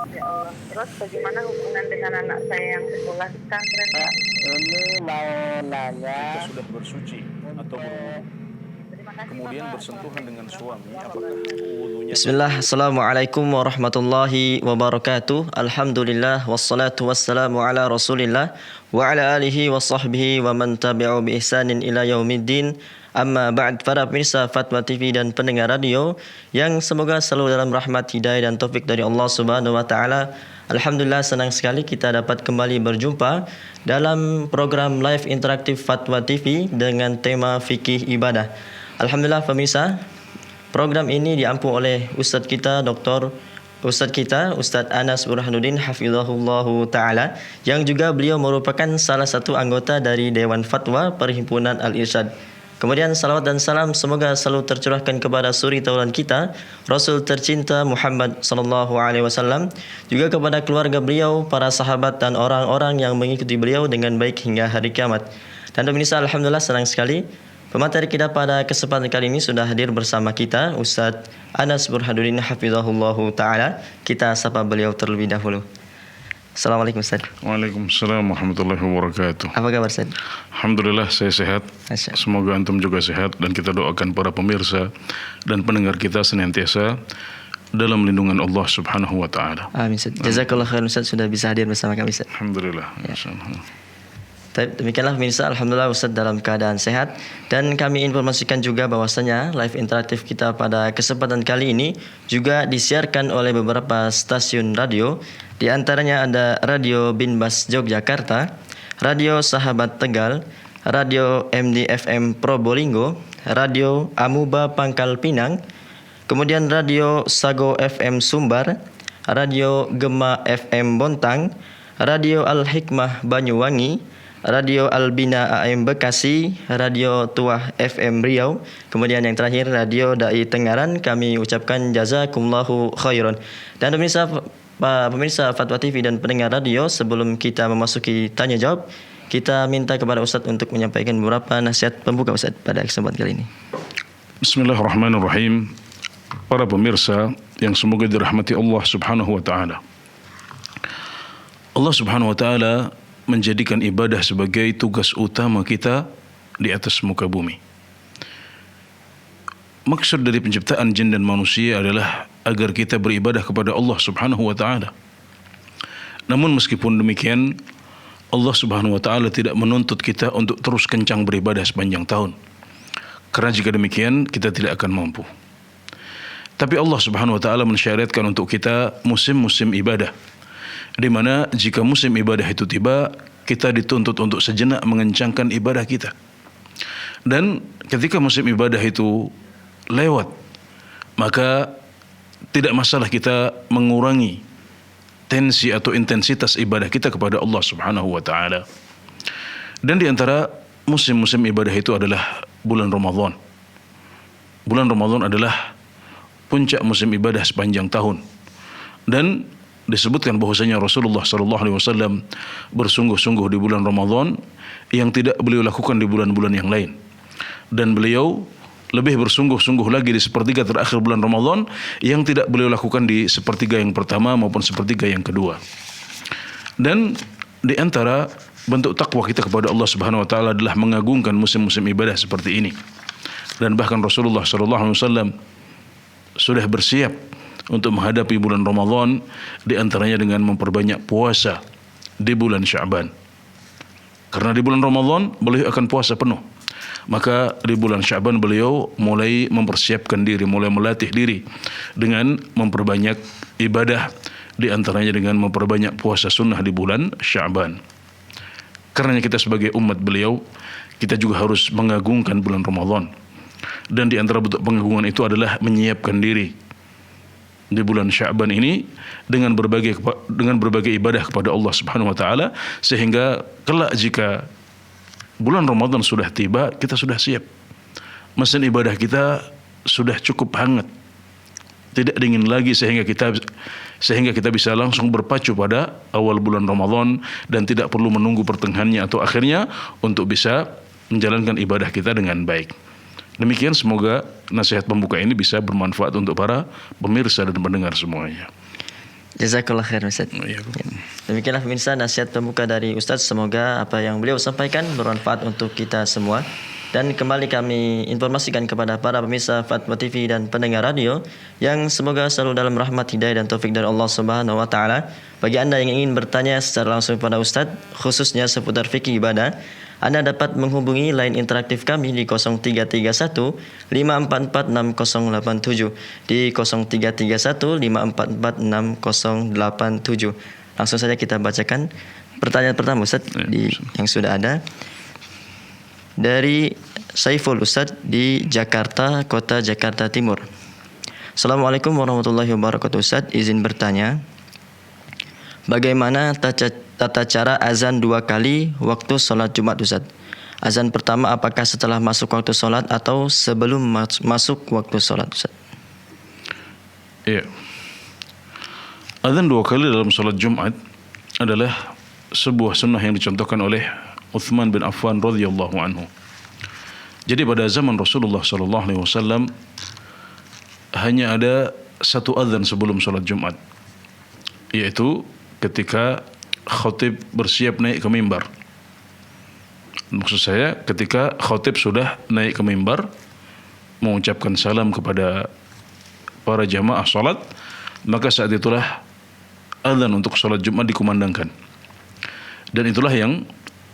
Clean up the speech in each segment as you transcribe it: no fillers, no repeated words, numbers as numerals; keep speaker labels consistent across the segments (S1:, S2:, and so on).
S1: Ya Allah. Terus bagaimana hubungan dengan anak saya yang sekolah di pesantren, Pak?
S2: Ini mau nanya.
S3: Jika sudah bersuci atau berwudu,
S1: Terima kasih,
S3: kemudian
S1: Bapak.
S3: bersentuhan dengan suami, apakah
S1: Assalamualaikum.
S3: wudunya
S4: Bismillah, Assalamualaikum warahmatullahi wabarakatuh. Alhamdulillah, wassalatu wassalamu ala rasulillah wa ala alihi wa sahbihi wa man tabi'u bi ihsanin ila yaumiddin. Amma ba'd, para pemirsa Fatwa TV dan pendengar radio yang semoga selalu dalam rahmat, hidayah dan taufik dari Allah Subhanahu wa taala. Alhamdulillah, senang sekali kita dapat kembali berjumpa dalam program live interaktif Fatwa TV dengan tema fikih ibadah. Alhamdulillah pemirsa, program ini diampu oleh Ustadz kita, Ustadz Anas Burhanuddin hafizahullahu ta'ala, yang juga beliau merupakan salah satu anggota dari Dewan Fatwa Perhimpunan Al-Irsyad. Kemudian salawat dan salam semoga selalu tercurahkan kepada suri tauladan kita, Rasul tercinta Muhammad sallallahu alaihi wasallam, juga kepada keluarga beliau, para sahabat dan orang-orang yang mengikuti beliau dengan baik hingga hari kiamat. Dan pemirsa, alhamdulillah senang sekali pemateri kita pada kesempatan kali ini sudah hadir bersama kita, Ustadz Anas Burhanuddin hafizahullahu ta'ala. Kita sapa beliau terlebih dahulu. Assalamualaikum Ustaz.
S5: Waalaikumsalam warahmatullahi wabarakatuh.
S4: Apa kabar Ustaz?
S5: Alhamdulillah saya sehat. Semoga antum juga sehat, dan kita doakan para pemirsa dan pendengar kita senantiasa dalam lindungan Allah Subhanahu wa taala.
S4: Amin Ustaz. Jazakallah khairan Ustaz sudah bisa hadir bersama kami Ustaz.
S5: Alhamdulillah.
S4: Ya. Demikianlah pemirsa, alhamdulillah Ustaz dalam keadaan sehat, dan kami informasikan juga bahwasanya live interaktif kita pada kesempatan kali ini juga disiarkan oleh beberapa stasiun radio. Di antaranya ada Radio Binbas Yogyakarta, Radio Sahabat Tegal, Radio MDFM Probolinggo, Radio Amuba Pangkal Pinang, kemudian Radio Sago FM Sumbar, Radio Gema FM Bontang, Radio Al-Hikmah Banyuwangi, Radio Albina AM Bekasi, Radio Tuah FM Riau, kemudian yang terakhir Radio Dai Tengaran. Kami ucapkan jazakumullahu khairan. Dan pemirsa Fatwa TV dan pendengar radio, sebelum kita memasuki tanya jawab, kita minta kepada Ustadz untuk menyampaikan beberapa nasihat pembuka Ustadz pada kesempatan kali ini.
S5: Bismillahirrahmanirrahim. Para pemirsa yang semoga dirahmati Allah Subhanahu wa taala. Allah Subhanahu wa taala menjadikan ibadah sebagai tugas utama kita di atas muka bumi. Maksud dari penciptaan jin dan manusia adalah agar kita beribadah kepada Allah Subhanahu wa taala. Namun meskipun demikian, Allah Subhanahu wa taala tidak menuntut kita untuk terus kencang beribadah sepanjang tahun. Karena jika demikian kita tidak akan mampu. Tapi Allah Subhanahu wa taala mensyariatkan untuk kita musim-musim ibadah, di mana jika musim ibadah itu tiba, kita dituntut untuk sejenak mengencangkan ibadah kita. Dan ketika musim ibadah itu lewat, maka tidak masalah kita mengurangi tensi atau intensitas ibadah kita kepada Allah Subhanahu wa taala. Dan di antara musim-musim ibadah itu adalah bulan Ramadan. Bulan Ramadan adalah puncak musim ibadah sepanjang tahun. Dan disebutkan bahwasanya Rasulullah sallallahu alaihi wasallam bersungguh-sungguh di bulan Ramadan yang tidak beliau lakukan di bulan-bulan yang lain. Dan beliau lebih bersungguh-sungguh lagi di sepertiga terakhir bulan Ramadan yang tidak beliau lakukan di sepertiga yang pertama maupun sepertiga yang kedua. Dan di antara bentuk takwa kita kepada Allah Subhanahu wa taala adalah mengagungkan musim-musim ibadah seperti ini. Dan bahkan Rasulullah sallallahu alaihi wasallam sudah bersiap untuk menghadapi bulan Ramadan, di antaranya dengan memperbanyak puasa di bulan Sya'ban. Karena di bulan Ramadan beliau akan puasa penuh. Maka di bulan Sya'ban beliau mulai mempersiapkan diri, mulai melatih diri dengan memperbanyak ibadah, di antaranya dengan memperbanyak puasa sunnah di bulan Sya'ban. Karena kita sebagai umat beliau, kita juga harus mengagungkan bulan Ramadan. Dan di antara bentuk pengagungan itu adalah menyiapkan diri di bulan Sya'ban ini dengan berbagai ibadah kepada Allah Subhanahu wa taala, sehingga kelak jika bulan Ramadan sudah tiba, kita sudah siap. Mesin ibadah kita sudah cukup hangat, tidak dingin lagi, sehingga kita bisa langsung berpacu pada awal bulan Ramadan dan tidak perlu menunggu pertengahannya atau akhirnya untuk bisa menjalankan ibadah kita dengan baik. Demikian, semoga nasihat pembuka ini bisa bermanfaat untuk para pemirsa dan pendengar semuanya.
S4: Jazakallah khair Ustaz.
S5: Ya.
S4: Demikianlah pemirsa nasihat pembuka dari Ustaz. Semoga apa yang beliau sampaikan bermanfaat untuk kita semua. Dan kembali kami informasikan kepada para pemirsa Fatwa TV dan pendengar radio yang semoga selalu dalam rahmat, hidayah dan taufik dari Allah Subhanahu wa taala. Bagi Anda yang ingin bertanya secara langsung kepada Ustaz khususnya seputar fikih ibadah, Anda dapat menghubungi line interaktif kami di 0331 544 6087 di 0331 544 6087. Langsung saja kita bacakan pertanyaan pertama Ustaz yang sudah ada. Dari Saiful Ustaz di Jakarta, Kota Jakarta Timur. Assalamualaikum warahmatullahi wabarakatuh Ustaz. Izin bertanya, bagaimana tata cara azan 2 kali waktu sholat Jumat Ustaz? Azan pertama apakah setelah masuk waktu sholat atau sebelum masuk waktu sholat Ustaz?
S5: Iya. Azan 2 kali dalam sholat Jumat adalah sebuah sunnah yang dicontohkan oleh Uthman bin Affan radhiyallahu anhu. Jadi pada zaman Rasulullah sallallahu alaihi wasallam hanya ada satu azan sebelum salat Jumat, yaitu ketika khatib bersiap naik ke mimbar. Maksud saya ketika khatib sudah naik ke mimbar mengucapkan salam kepada para jamaah salat, maka saat itulah azan untuk salat Jumat dikumandangkan. Dan itulah yang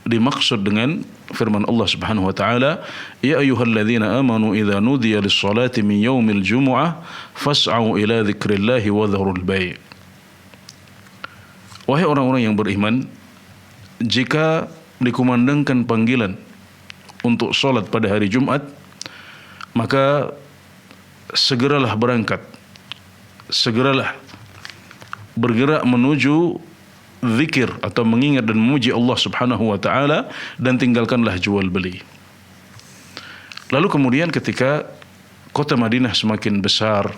S5: dimaksud dengan firman Allah Subhanahu wa taala, ya ayyuhalladzina amanu idza nudiya lis-salati min yaumil jumu'ah fas'au ila dzikrillahi wa dzarul bai'. Wahai orang-orang yang beriman, jika dikumandangkan panggilan untuk salat pada hari Jumat, maka segeralah berangkat, segeralah bergerak menuju zikir atau mengingat dan memuji Allah Subhanahu wa taala, dan tinggalkanlah jual beli. Lalu kemudian ketika kota Madinah semakin besar,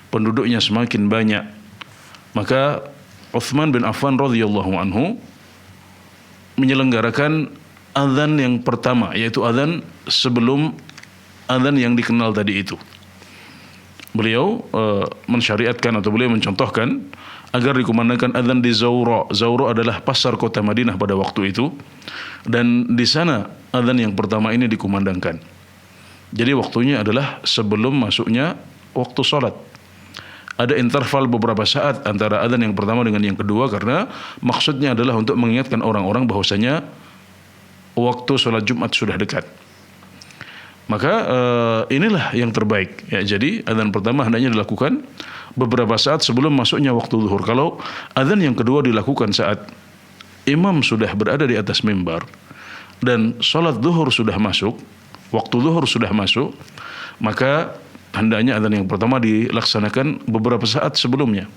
S5: penduduknya semakin banyak, maka Uthman bin Affan radhiyallahu anhu menyelenggarakan azan yang pertama, yaitu azan sebelum azan yang dikenal tadi itu. Beliau mensyariatkan atau beliau mencontohkan agar dikumandangkan azan di Zawra. Zawra adalah pasar kota Madinah pada waktu itu, dan di sana azan yang pertama ini dikumandangkan. Jadi waktunya adalah sebelum masuknya waktu salat. Ada interval beberapa saat antara azan yang pertama dengan yang kedua, karena maksudnya adalah untuk mengingatkan orang-orang bahwasanya waktu salat Jumat sudah dekat. Maka inilah yang terbaik ya. Jadi azan pertama hendaknya dilakukan beberapa saat sebelum masuknya waktu zuhur. Kalau azan yang kedua dilakukan saat imam sudah berada di atas mimbar dan salat zuhur sudah masuk, waktu zuhur sudah masuk, maka hendaknya azan yang pertama dilaksanakan beberapa saat sebelumnya.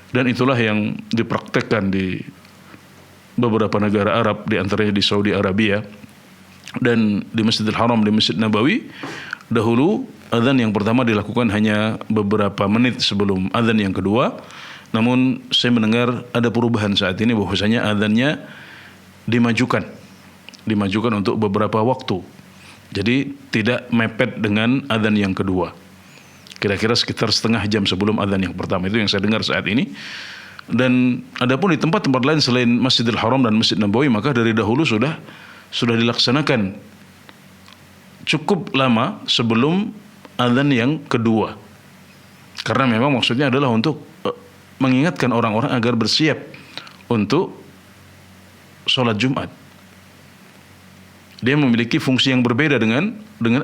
S5: Dan itulah yang dipraktekkan di beberapa negara Arab, di antaranya di Saudi Arabia dan di Masjidil Haram, di Masjid Nabawi. Dahulu azan yang pertama dilakukan hanya beberapa menit sebelum azan yang kedua. Namun saya mendengar ada perubahan saat ini, bahwasanya azannya dimajukan untuk beberapa waktu. Jadi tidak mepet dengan azan yang kedua. Kira-kira sekitar setengah jam sebelum azan yang pertama, itu yang saya dengar saat ini. Dan adapun di tempat-tempat lain selain Masjidil Haram dan Masjid Nabawi, maka dari dahulu sudah dilaksanakan cukup lama sebelum azan yang kedua. Karena memang maksudnya adalah untuk mengingatkan orang-orang agar bersiap untuk sholat Jumat. Dia memiliki fungsi yang berbeda dengan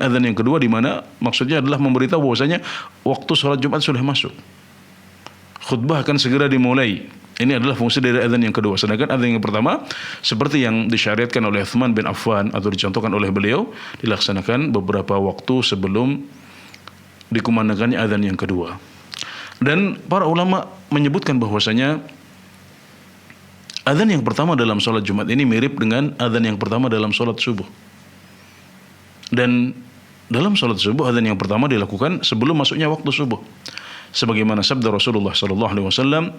S5: azan yang kedua, di mana maksudnya adalah memberitahu bahwasanya waktu sholat Jumat sudah masuk. Khutbah akan segera dimulai. Ini adalah fungsi dari azan yang kedua. Sedangkan azan yang pertama, seperti yang disyariatkan oleh Uthman bin Affan atau dicontohkan oleh beliau, dilaksanakan beberapa waktu sebelum dikumandangkannya azan yang kedua. Dan para ulama menyebutkan bahwasanya azan yang pertama dalam sholat Jumat ini mirip dengan azan yang pertama dalam sholat subuh. Dan dalam sholat subuh, azan yang pertama dilakukan sebelum masuknya waktu subuh. Sebagaimana sabda Rasulullah sallallahu alaihi wasallam,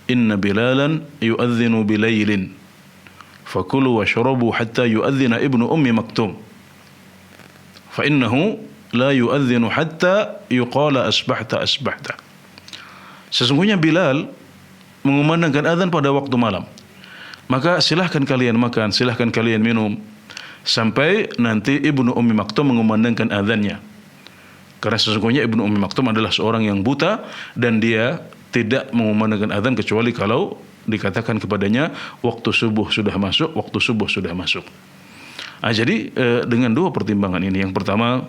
S5: "Inna Bilalan yu'adzinu bilailin, fakulu washrabu hatta yu'adzina ibnu ummi maktum, fa innahu la yu'adzinu hatta yuqala asbahta asbahta. Sesungguhnya Bilal mengumandangkan azan pada waktu malam. Maka silahkan kalian makan, silahkan kalian minum sampai nanti Ibnu Ummi Maktum mengumandangkan azannya. Karena sesungguhnya Ibnu Ummi Maktum adalah seorang yang buta dan dia tidak mengumandangkan azan kecuali kalau dikatakan kepadanya waktu subuh sudah masuk, waktu subuh sudah masuk. Jadi dengan dua pertimbangan ini, yang pertama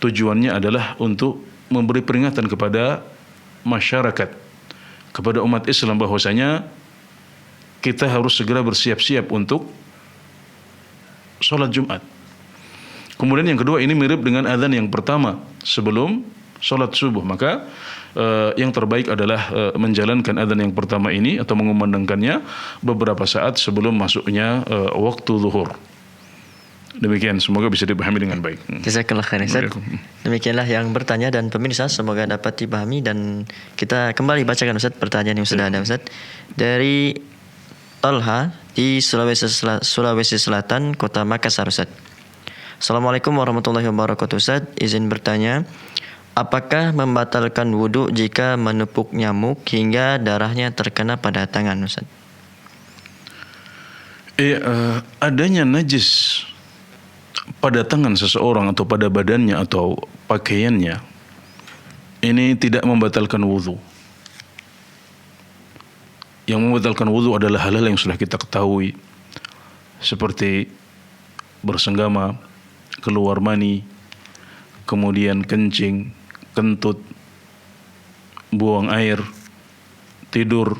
S5: tujuannya adalah untuk memberi peringatan kepada masyarakat, kepada umat Islam bahwasanya kita harus segera bersiap-siap untuk sholat Jumat. Kemudian yang kedua, ini mirip dengan azan yang pertama sebelum sholat subuh. Maka yang terbaik adalah menjalankan azan yang pertama ini atau mengumandangkannya beberapa saat sebelum masuknya waktu zuhur. Demikian, semoga bisa dipahami dengan baik.
S4: Jazakallah khairan Ustaz. Demikianlah yang bertanya dan pemirsa, semoga dapat dipahami. Dan kita kembali bacakan Ustaz pertanyaan yang sudah ada Ustaz. Dari Talha di Sulawesi Selatan, Kota Makassar Ustaz. Assalamualaikum warahmatullahi wabarakatuh Ustaz. Izin bertanya, apakah membatalkan wudhu jika menepuk nyamuk hingga darahnya terkena pada tangan Ustaz?
S5: Adanya najis pada tangan seseorang atau pada badannya atau pakaiannya ini tidak membatalkan wudu. Yang membatalkan wudu adalah hal-hal yang sudah kita ketahui, seperti bersenggama, keluar mani, kemudian kencing, kentut, buang air, tidur,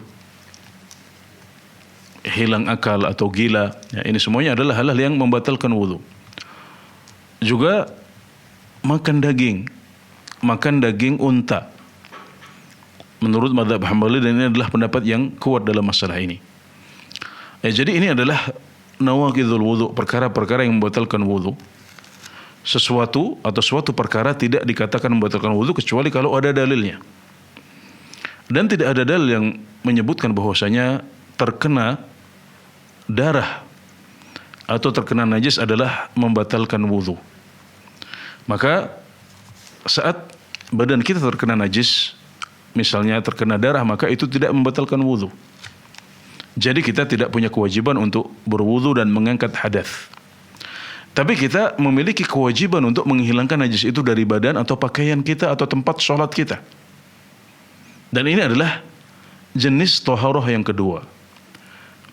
S5: hilang akal atau gila. Ini semuanya adalah hal-hal yang membatalkan wudu. Juga makan daging unta. Menurut mazhab Hambali, dan ini adalah pendapat yang kuat dalam masalah ini. Jadi ini adalah nawaqidul wudu, perkara-perkara yang membatalkan wudu. Sesuatu atau suatu perkara tidak dikatakan membatalkan wudu kecuali kalau ada dalilnya. Dan tidak ada dalil yang menyebutkan bahwasanya terkena darah atau terkena najis adalah membatalkan wudu. Maka saat badan kita terkena najis, misalnya terkena darah, maka itu tidak membatalkan wudu. Jadi kita tidak punya kewajiban untuk berwudu dan mengangkat hadas. Tapi kita memiliki kewajiban untuk menghilangkan najis itu dari badan atau pakaian kita atau tempat sholat kita. Dan ini adalah jenis toharoh yang kedua.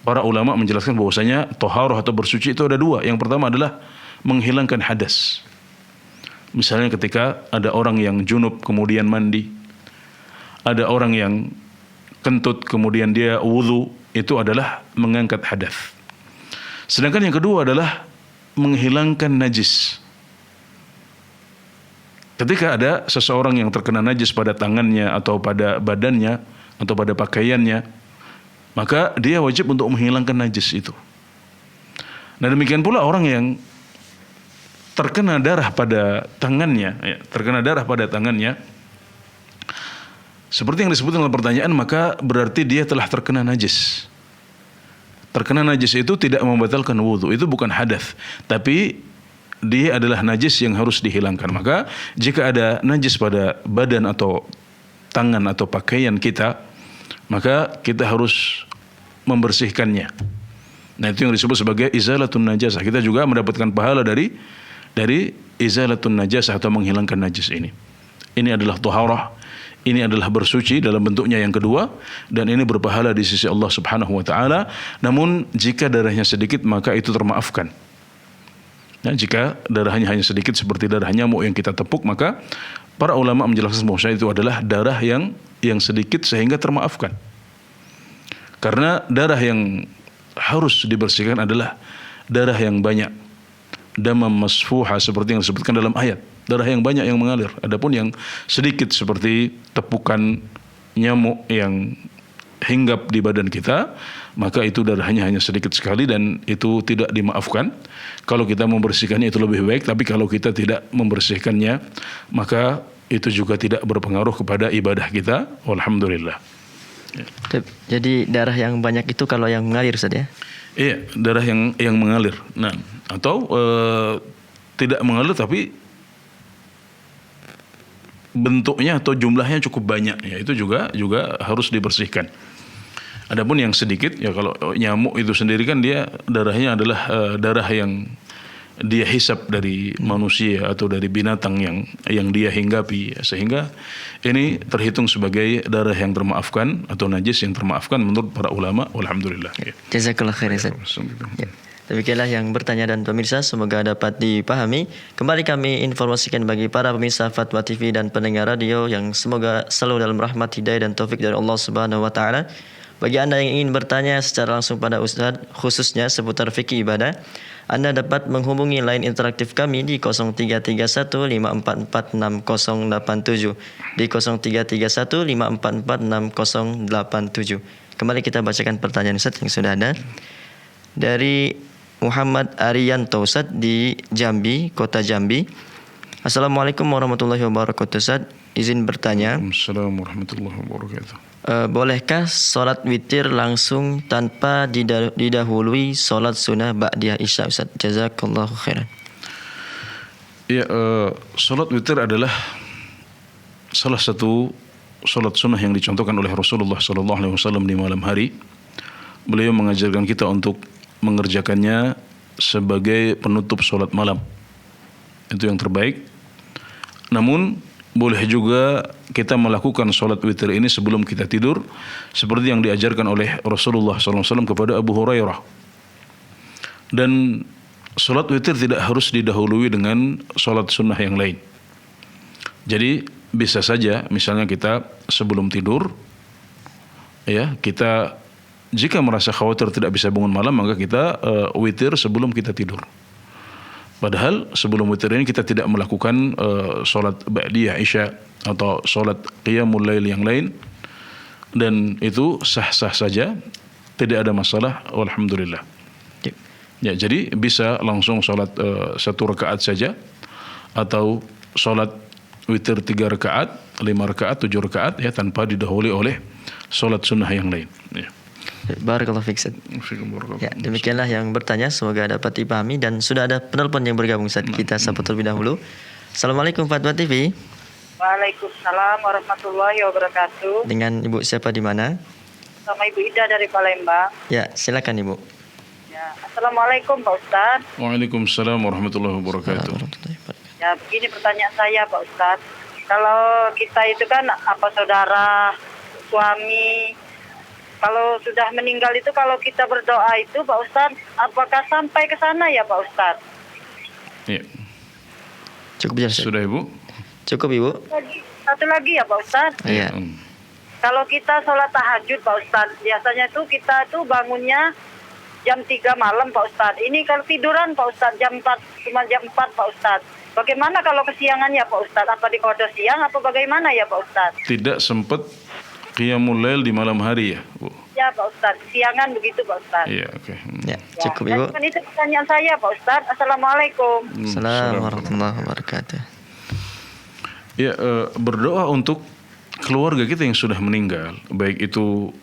S5: Para ulama menjelaskan bahwasanya toharoh atau bersuci itu ada dua. Yang pertama adalah menghilangkan hadas. Misalnya ketika ada orang yang junub kemudian mandi, ada orang yang kentut kemudian dia wudu, itu adalah mengangkat hadas. Sedangkan yang kedua adalah menghilangkan najis. Ketika ada seseorang yang terkena najis pada tangannya atau pada badannya atau pada pakaiannya, maka dia wajib untuk menghilangkan najis itu. Nah demikian pula orang yang terkena darah pada tangannya, seperti yang disebutkan dalam pertanyaan, maka berarti dia telah terkena najis. Terkena najis itu tidak membatalkan wudu, itu bukan hadas, tapi dia adalah najis yang harus dihilangkan. Maka jika ada najis pada badan atau tangan atau pakaian kita, maka kita harus membersihkannya. Nah itu yang disebut sebagai izalatun najasah. Kita juga mendapatkan pahala dari izalatun najasah atau menghilangkan najis ini. Ini adalah taharah, ini adalah bersuci dalam bentuknya yang kedua, dan ini berpahala di sisi Allah Subhanahu wa taala. Namun jika darahnya sedikit maka itu termaafkan. Nah, jika darahnya hanya sedikit seperti darah nyamuk yang kita tepuk, maka para ulama menjelaskan bahwa itu adalah darah yang sedikit sehingga termaafkan. Karena darah yang harus dibersihkan adalah darah yang banyak. Damam masfuha seperti yang disebutkan dalam ayat. Darah yang banyak yang mengalir. Adapun yang sedikit seperti tepukan nyamuk yang hinggap di badan kita, maka itu darahnya hanya sedikit sekali dan itu tidak dimaafkan. Kalau kita membersihkannya itu lebih baik, tapi kalau kita tidak membersihkannya, maka itu juga tidak berpengaruh kepada ibadah kita. Alhamdulillah.
S4: Jadi darah yang banyak itu kalau yang mengalir Ustaz ya?
S5: Iya, darah yang mengalir. Nah, atau tidak mengalir tapi bentuknya atau jumlahnya cukup banyak, ya itu juga harus dibersihkan. Adapun yang sedikit, ya kalau nyamuk itu sendiri kan dia darahnya adalah darah yang dia hisap dari manusia atau dari binatang yang dia hinggapi, ya, sehingga ini terhitung sebagai darah yang termaafkan atau najis yang termaafkan menurut para ulama. Alhamdulillah. Ya.
S4: Jazakallah khair Ustaz. Ya. Demikianlah yang bertanya dan pemirsa, semoga dapat dipahami. Kembali kami informasikan bagi para pemirsa Fatwa TV dan pendengar radio yang semoga selalu dalam rahmat, hidayah dan taufik dari Allah Subhanahu wa taala. Bagi Anda yang ingin bertanya secara langsung pada Ustaz khususnya seputar fikih ibadah, Anda dapat menghubungi line interaktif kami di 0331544687 di 0331544687. Kembali kita bacakan pertanyaan Ustaz yang sudah ada dari Muhammad Arianto Ustaz di Jambi, kota Jambi. Assalamualaikum warahmatullahi wabarakatuh Ustaz. Izin bertanya.
S5: Assalamualaikum warahmatullahi wabarakatuh.
S4: Bolehkah solat witir langsung tanpa didahului solat sunnah ba'diyah isya Ustaz? Jazakallahu khairan.
S5: Ya, solat witir adalah salah satu solat sunnah yang dicontohkan oleh Rasulullah SAW di malam hari. Beliau mengajarkan kita untuk mengerjakannya sebagai penutup solat malam. Itu yang terbaik. Namun boleh juga kita melakukan solat witir ini sebelum kita tidur, seperti yang diajarkan oleh Rasulullah SAW kepada Abu Hurairah. Dan solat witir tidak harus didahului dengan solat sunnah yang lain. Jadi bisa saja misalnya kita sebelum tidur, ya kita jika merasa khawatir tidak bisa bangun malam, maka kita witir sebelum kita tidur. Padahal sebelum witir ini kita tidak melakukan solat ba'diyah isya atau solat qiyamul lail yang lain, dan itu sah-sah saja, tidak ada masalah, alhamdulillah. Ya, jadi bisa langsung solat 1 rakaat saja, atau solat witir 3 rakaat, 5 rakaat, 7 rakaat, ya tanpa didahului oleh solat sunnah yang lain. Ya.
S4: Barakallahu fiik Ustaz. Ya, demikianlah yang bertanya, semoga dapat dipahami. Dan sudah ada penelpon yang bergabung Ustaz. Kita sapa terlebih dahulu. Assalamualaikum Fatwa TV.
S1: Waalaikumsalam warahmatullahi wabarakatuh.
S4: Dengan Ibu siapa di mana?
S1: Sama Ibu Ida dari Palembang.
S4: Ya, silakan Ibu.
S1: Ya, Assalamualaikum Pak Ustaz.
S5: Waalaikumsalam warahmatullahi wabarakatuh.
S1: Ya, begini pertanyaan saya Pak Ustaz. Kalau kita itu kan saudara, suami, kalau sudah meninggal itu, kalau kita berdoa itu Pak Ustadz, apakah sampai ke sana ya Pak Ustadz?
S5: Ya.
S4: Cukup ya,
S5: Sudah Ibu?
S4: Cukup Ibu.
S1: Satu lagi ya Pak Ustadz.
S4: Iya.
S1: Kalau kita sholat tahajud Pak Ustadz, biasanya tuh kita tuh bangunnya jam 3 malam Pak Ustadz. Ini kalau tiduran Pak Ustadz jam 4, cuma jam 4 Pak Ustadz. Bagaimana kalau kesiangannya Pak Ustadz? Apa di kode siang apa bagaimana ya Pak Ustadz?
S5: Tidak sempat qiyamul lail di malam hari ya, Bu?
S1: Ya Pak Ustadz, siangan begitu Pak Ustadz.
S5: Iya, oke.
S4: Ya, cukup Ibu.
S1: Dan itu pertanyaan saya Pak Ustadz. Assalamualaikum.
S4: Assalamualaikum warahmatullahi wabarakatuh.
S5: Ya, berdoa untuk keluarga kita yang sudah meninggal, baik itu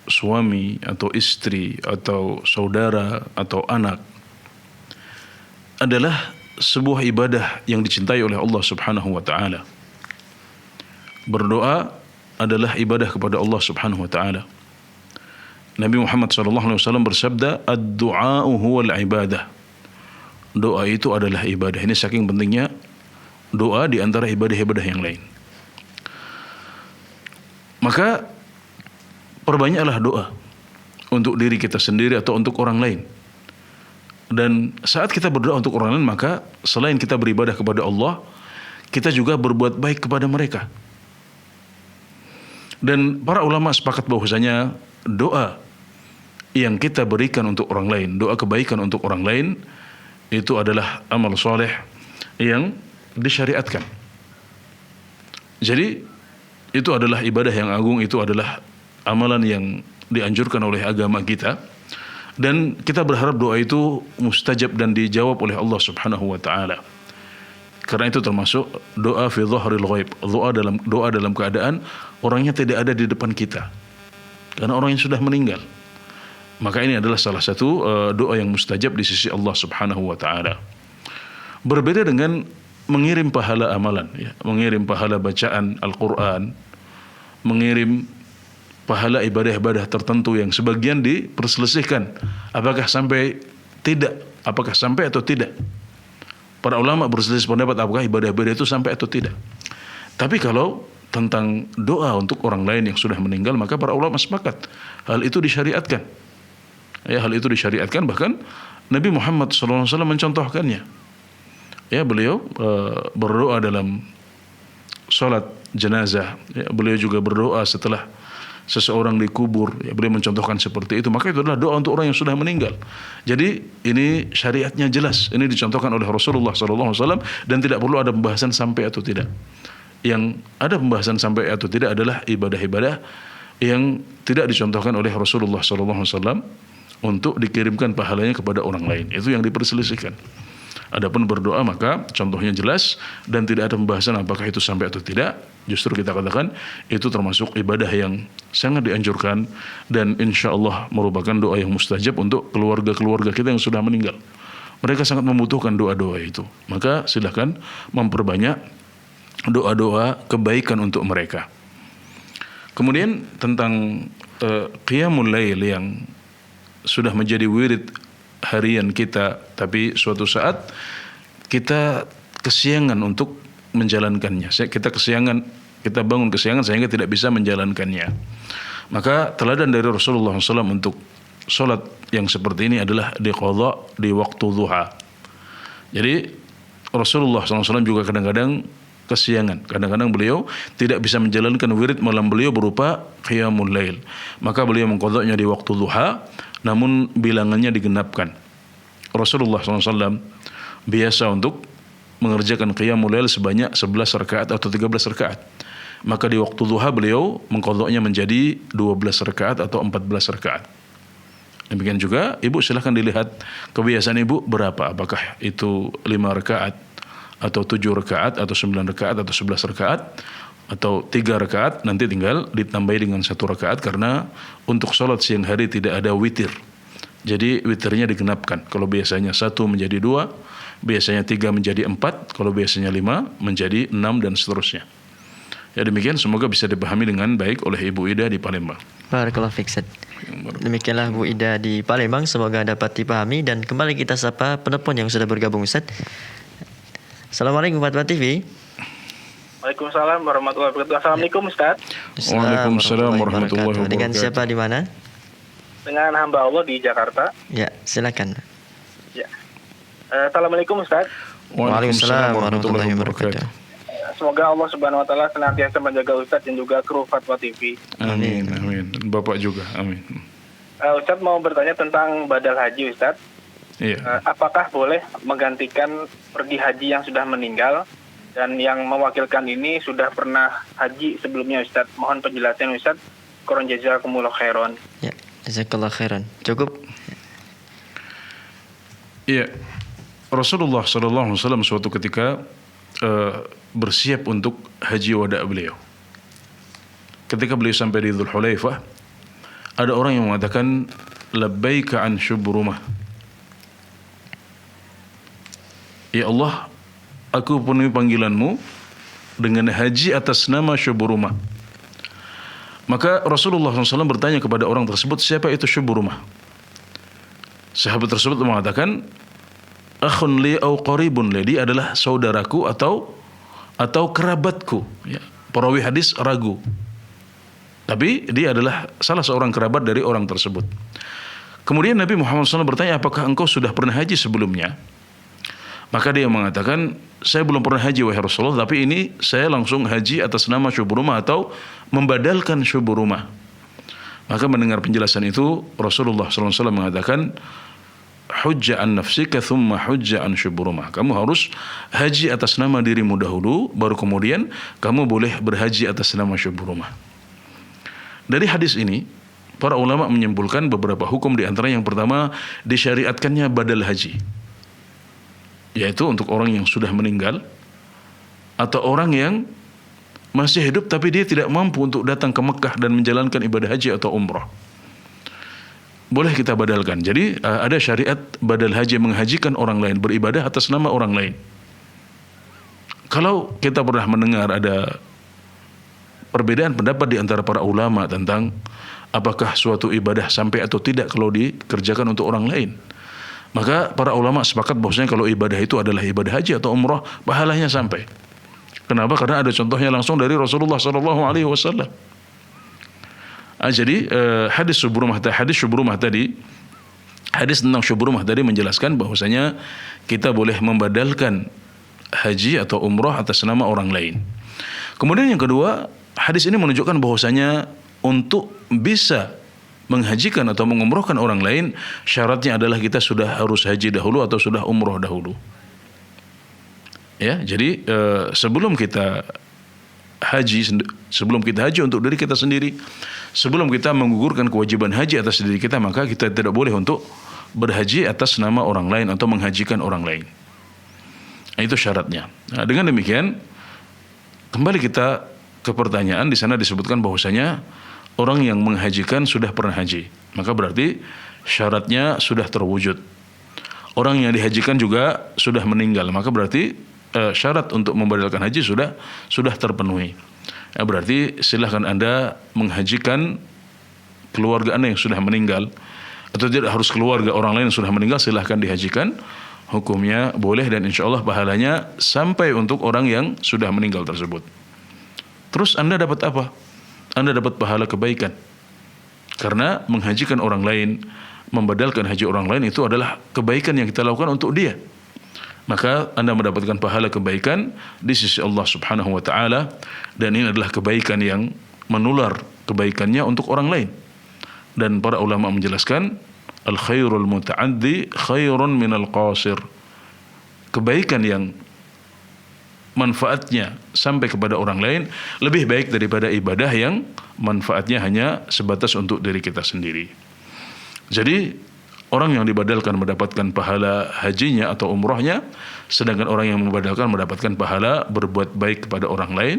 S5: suami atau istri atau saudara atau anak, adalah sebuah ibadah yang dicintai oleh Allah Subhanahu wa taala. Berdoa adalah ibadah kepada Allah Subhanahu wa taala. Nabi Muhammad SAW bersabda, "Ad-du'a'u huwal ibadah." Doa itu adalah ibadah. Ini saking pentingnya doa di antara ibadah-ibadah yang lain. Maka perbanyaklah doa untuk diri kita sendiri atau untuk orang lain. Dan saat kita berdoa untuk orang lain, maka selain kita beribadah kepada Allah, kita juga berbuat baik kepada mereka. Dan para ulama sepakat bahwasanya doa yang kita berikan untuk orang lain, doa kebaikan untuk orang lain, itu adalah amal soleh yang disyariatkan. Jadi itu adalah ibadah yang agung, itu adalah amalan yang dianjurkan oleh agama kita, dan kita berharap doa itu mustajab dan dijawab oleh Allah Subhanahu wa taala. Karena itu termasuk doa fi dhahril ghaib, doa dalam keadaan orangnya tidak ada di depan kita, karena orang yang sudah meninggal. Maka ini adalah salah satu doa yang mustajab di sisi Allah Subhanahu wa taala. Berbeda dengan mengirim pahala amalan, ya, mengirim pahala bacaan Al-Quran, mengirim pahala ibadah-ibadah tertentu yang sebagian diperselisihkan. Apakah sampai tidak? Apakah sampai atau tidak? Para ulama berselisih pendapat apakah ibadah-ibadah itu sampai atau tidak. Tapi kalau tentang doa untuk orang lain yang sudah meninggal, maka para ulama sepakat hal itu disyariatkan. Ya, hal itu disyariatkan, bahkan Nabi Muhammad SAW mencontohkannya. Ya, beliau berdoa dalam salat jenazah. Ya, beliau juga berdoa setelah seseorang dikubur. Ya, beliau mencontohkan seperti itu. Maka itu adalah doa untuk orang yang sudah meninggal. Jadi ini syariatnya jelas. Ini dicontohkan oleh Rasulullah SAW dan tidak perlu ada pembahasan sampai atau tidak. Yang ada pembahasan sampai atau tidak adalah ibadah-ibadah yang tidak dicontohkan oleh Rasulullah SAW untuk dikirimkan pahalanya kepada orang lain. Itu yang diperselisihkan. Adapun berdoa maka contohnya jelas dan tidak ada pembahasan apakah itu sampai atau tidak. Justru kita katakan itu termasuk ibadah yang sangat dianjurkan dan insya Allah merupakan doa yang mustajab untuk keluarga-keluarga kita yang sudah meninggal. Mereka sangat membutuhkan doa-doa itu. Maka silakan memperbanyak doa-doa kebaikan untuk mereka. Kemudian tentang qiyamul lail yang sudah menjadi wirid harian kita, tapi suatu saat kita kesiangan untuk menjalankannya. Kita bangun kesiangan sehingga tidak bisa menjalankannya. Maka teladan dari Rasulullah SAW untuk sholat yang seperti ini adalah diqadha di waktu duha. Jadi Rasulullah SAW juga kadang-kadang kesiangan. Kadang-kadang beliau tidak bisa menjalankan wirid malam beliau berupa qiyamul lail. Maka beliau mengqadhanya di waktu duha, namun bilangannya digenapkan. Rasulullah SAW biasa untuk mengerjakan qiyamul lail sebanyak 11 rakaat atau 13 rakaat. Maka di waktu duha beliau mengqadhanya menjadi 12 rakaat atau 14 rakaat. Demikian juga ibu silahkan dilihat kebiasaan ibu berapa. Apakah itu 5 rakaat atau 7 rakaat atau 9 rakaat atau 11 rakaat atau 3 rakaat, nanti tinggal ditambah dengan 1 rakaat karena untuk sholat siang hari tidak ada witir. Jadi witirnya digenapkan. Kalau biasanya 1 menjadi 2, biasanya 3 menjadi 4, kalau biasanya 5 menjadi 6 dan seterusnya. Ya demikian, semoga bisa dipahami dengan baik oleh Ibu Ida di Palembang.
S4: Barakallahu fiik, Ustaz. Demikianlah Bu Ida di Palembang, semoga dapat dipahami dan kembali kita sapa penelpon yang sudah bergabung, Ustaz. Assalamualaikum Fatwa TV.
S6: Waalaikumsalam warahmatullahi wabarakatuh. Assalamualaikum Ustaz.
S5: Waalaikumsalam warahmatullahi wabarakatuh.
S4: Dengan siapa di mana?
S6: Dengan hamba Allah di Jakarta.
S4: Ya, silakan.
S6: Ya. Assalamualaikum Ustaz.
S4: Waalaikumsalam warahmatullahi wabarakatuh.
S6: Semoga Allah Subhanahu wa taala senantiasa menjaga Ustaz dan juga kru Fatwa TV.
S5: Amin, amin. Bapak juga, amin.
S6: Ustaz mau bertanya tentang badal haji Ustaz.
S5: Iya.
S6: Apakah boleh menggantikan pergi haji yang sudah meninggal dan yang mewakilkan ini sudah pernah haji sebelumnya Ustaz? Mohon penjelasan Ustaz. Qur'an jazakumullah khairan.
S4: Ya, jazakallah khairan. Cukup.
S5: Iya. Rasulullah SAW suatu ketika bersiap untuk haji wada beliau. Ketika beliau sampai di Dzul Hulaifah, ada orang yang mengatakan labbaika an syubrumah. Ya Allah, aku penuhi panggilanmu dengan haji atas nama Syuburumah. Maka Rasulullah SAW bertanya kepada orang tersebut, siapa itu Syuburumah? Sahabat tersebut mengatakan, akhun li au qaribun li, dia adalah saudaraku atau kerabatku. Ya, perawi hadis ragu. Tapi dia adalah salah seorang kerabat dari orang tersebut. Kemudian Nabi Muhammad SAW bertanya, apakah engkau sudah pernah haji sebelumnya? Maka dia mengatakan, saya belum pernah haji wahai Rasulullah, tapi ini saya langsung haji atas nama Syuburumah atau membadalkan Syuburumah. Maka mendengar penjelasan itu, Rasulullah SAW mengatakan, hujja an nafsika thumma hujja an Syuburumah. Kamu harus haji atas nama dirimu dahulu, baru kemudian kamu boleh berhaji atas nama Syuburumah. Dari hadis ini, para ulama menyimpulkan beberapa hukum, di antara yang pertama, disyariatkannya badal haji. Yaitu untuk orang yang sudah meninggal atau orang yang masih hidup tapi dia tidak mampu untuk datang ke Mekah dan menjalankan ibadah haji atau umrah. Boleh kita badalkan. Jadi ada syariat badal haji, menghajikan orang lain, beribadah atas nama orang lain. Kalau kita pernah mendengar ada perbedaan pendapat di antara para ulama tentang apakah suatu ibadah sampai atau tidak kalau dikerjakan untuk orang lain, maka para ulama sepakat bahwasanya kalau ibadah itu adalah ibadah haji atau umrah, pahalanya sampai. Kenapa? Karena ada contohnya langsung dari Rasulullah SAW. Jadi hadis tentang syubrumah tadi menjelaskan bahwasanya kita boleh membadalkan haji atau umrah atas nama orang lain. Kemudian yang kedua, hadis ini menunjukkan bahwasanya untuk bisa menghajikan atau mengumrohkan orang lain, syaratnya adalah kita sudah harus haji dahulu atau sudah umroh dahulu. Ya, jadi sebelum kita haji untuk diri kita sendiri, sebelum kita menggugurkan kewajiban haji atas diri kita, maka kita tidak boleh untuk berhaji atas nama orang lain atau menghajikan orang lain. Nah, itu syaratnya. Nah, dengan demikian kembali kita ke pertanyaan, di sana disebutkan bahwasanya orang yang menghajikan sudah pernah haji, maka berarti syaratnya sudah terwujud. Orang yang dihajikan juga sudah meninggal, maka berarti syarat untuk membadalkan haji sudah terpenuhi. Ya, berarti silahkan Anda menghajikan keluarga Anda yang sudah meninggal, atau tidak harus keluarga orang lain yang sudah meninggal, silahkan dihajikan. Hukumnya boleh dan insya Allah pahalanya sampai untuk orang yang sudah meninggal tersebut. Terus Anda dapat apa? Anda dapat pahala kebaikan. Karena menghajikan orang lain, membadalkan haji orang lain itu adalah kebaikan yang kita lakukan untuk dia. Maka Anda mendapatkan pahala kebaikan di sisi Allah Subhanahu wa taala, dan ini adalah kebaikan yang menular kebaikannya untuk orang lain. Dan para ulama menjelaskan al khairul muta'addi khairun minal qasir. Kebaikan yang manfaatnya sampai kepada orang lain lebih baik daripada ibadah yang manfaatnya hanya sebatas untuk diri kita sendiri. Jadi orang yang dibadalkan mendapatkan pahala hajinya atau umrohnya, sedangkan orang yang membadalkan mendapatkan pahala berbuat baik kepada orang lain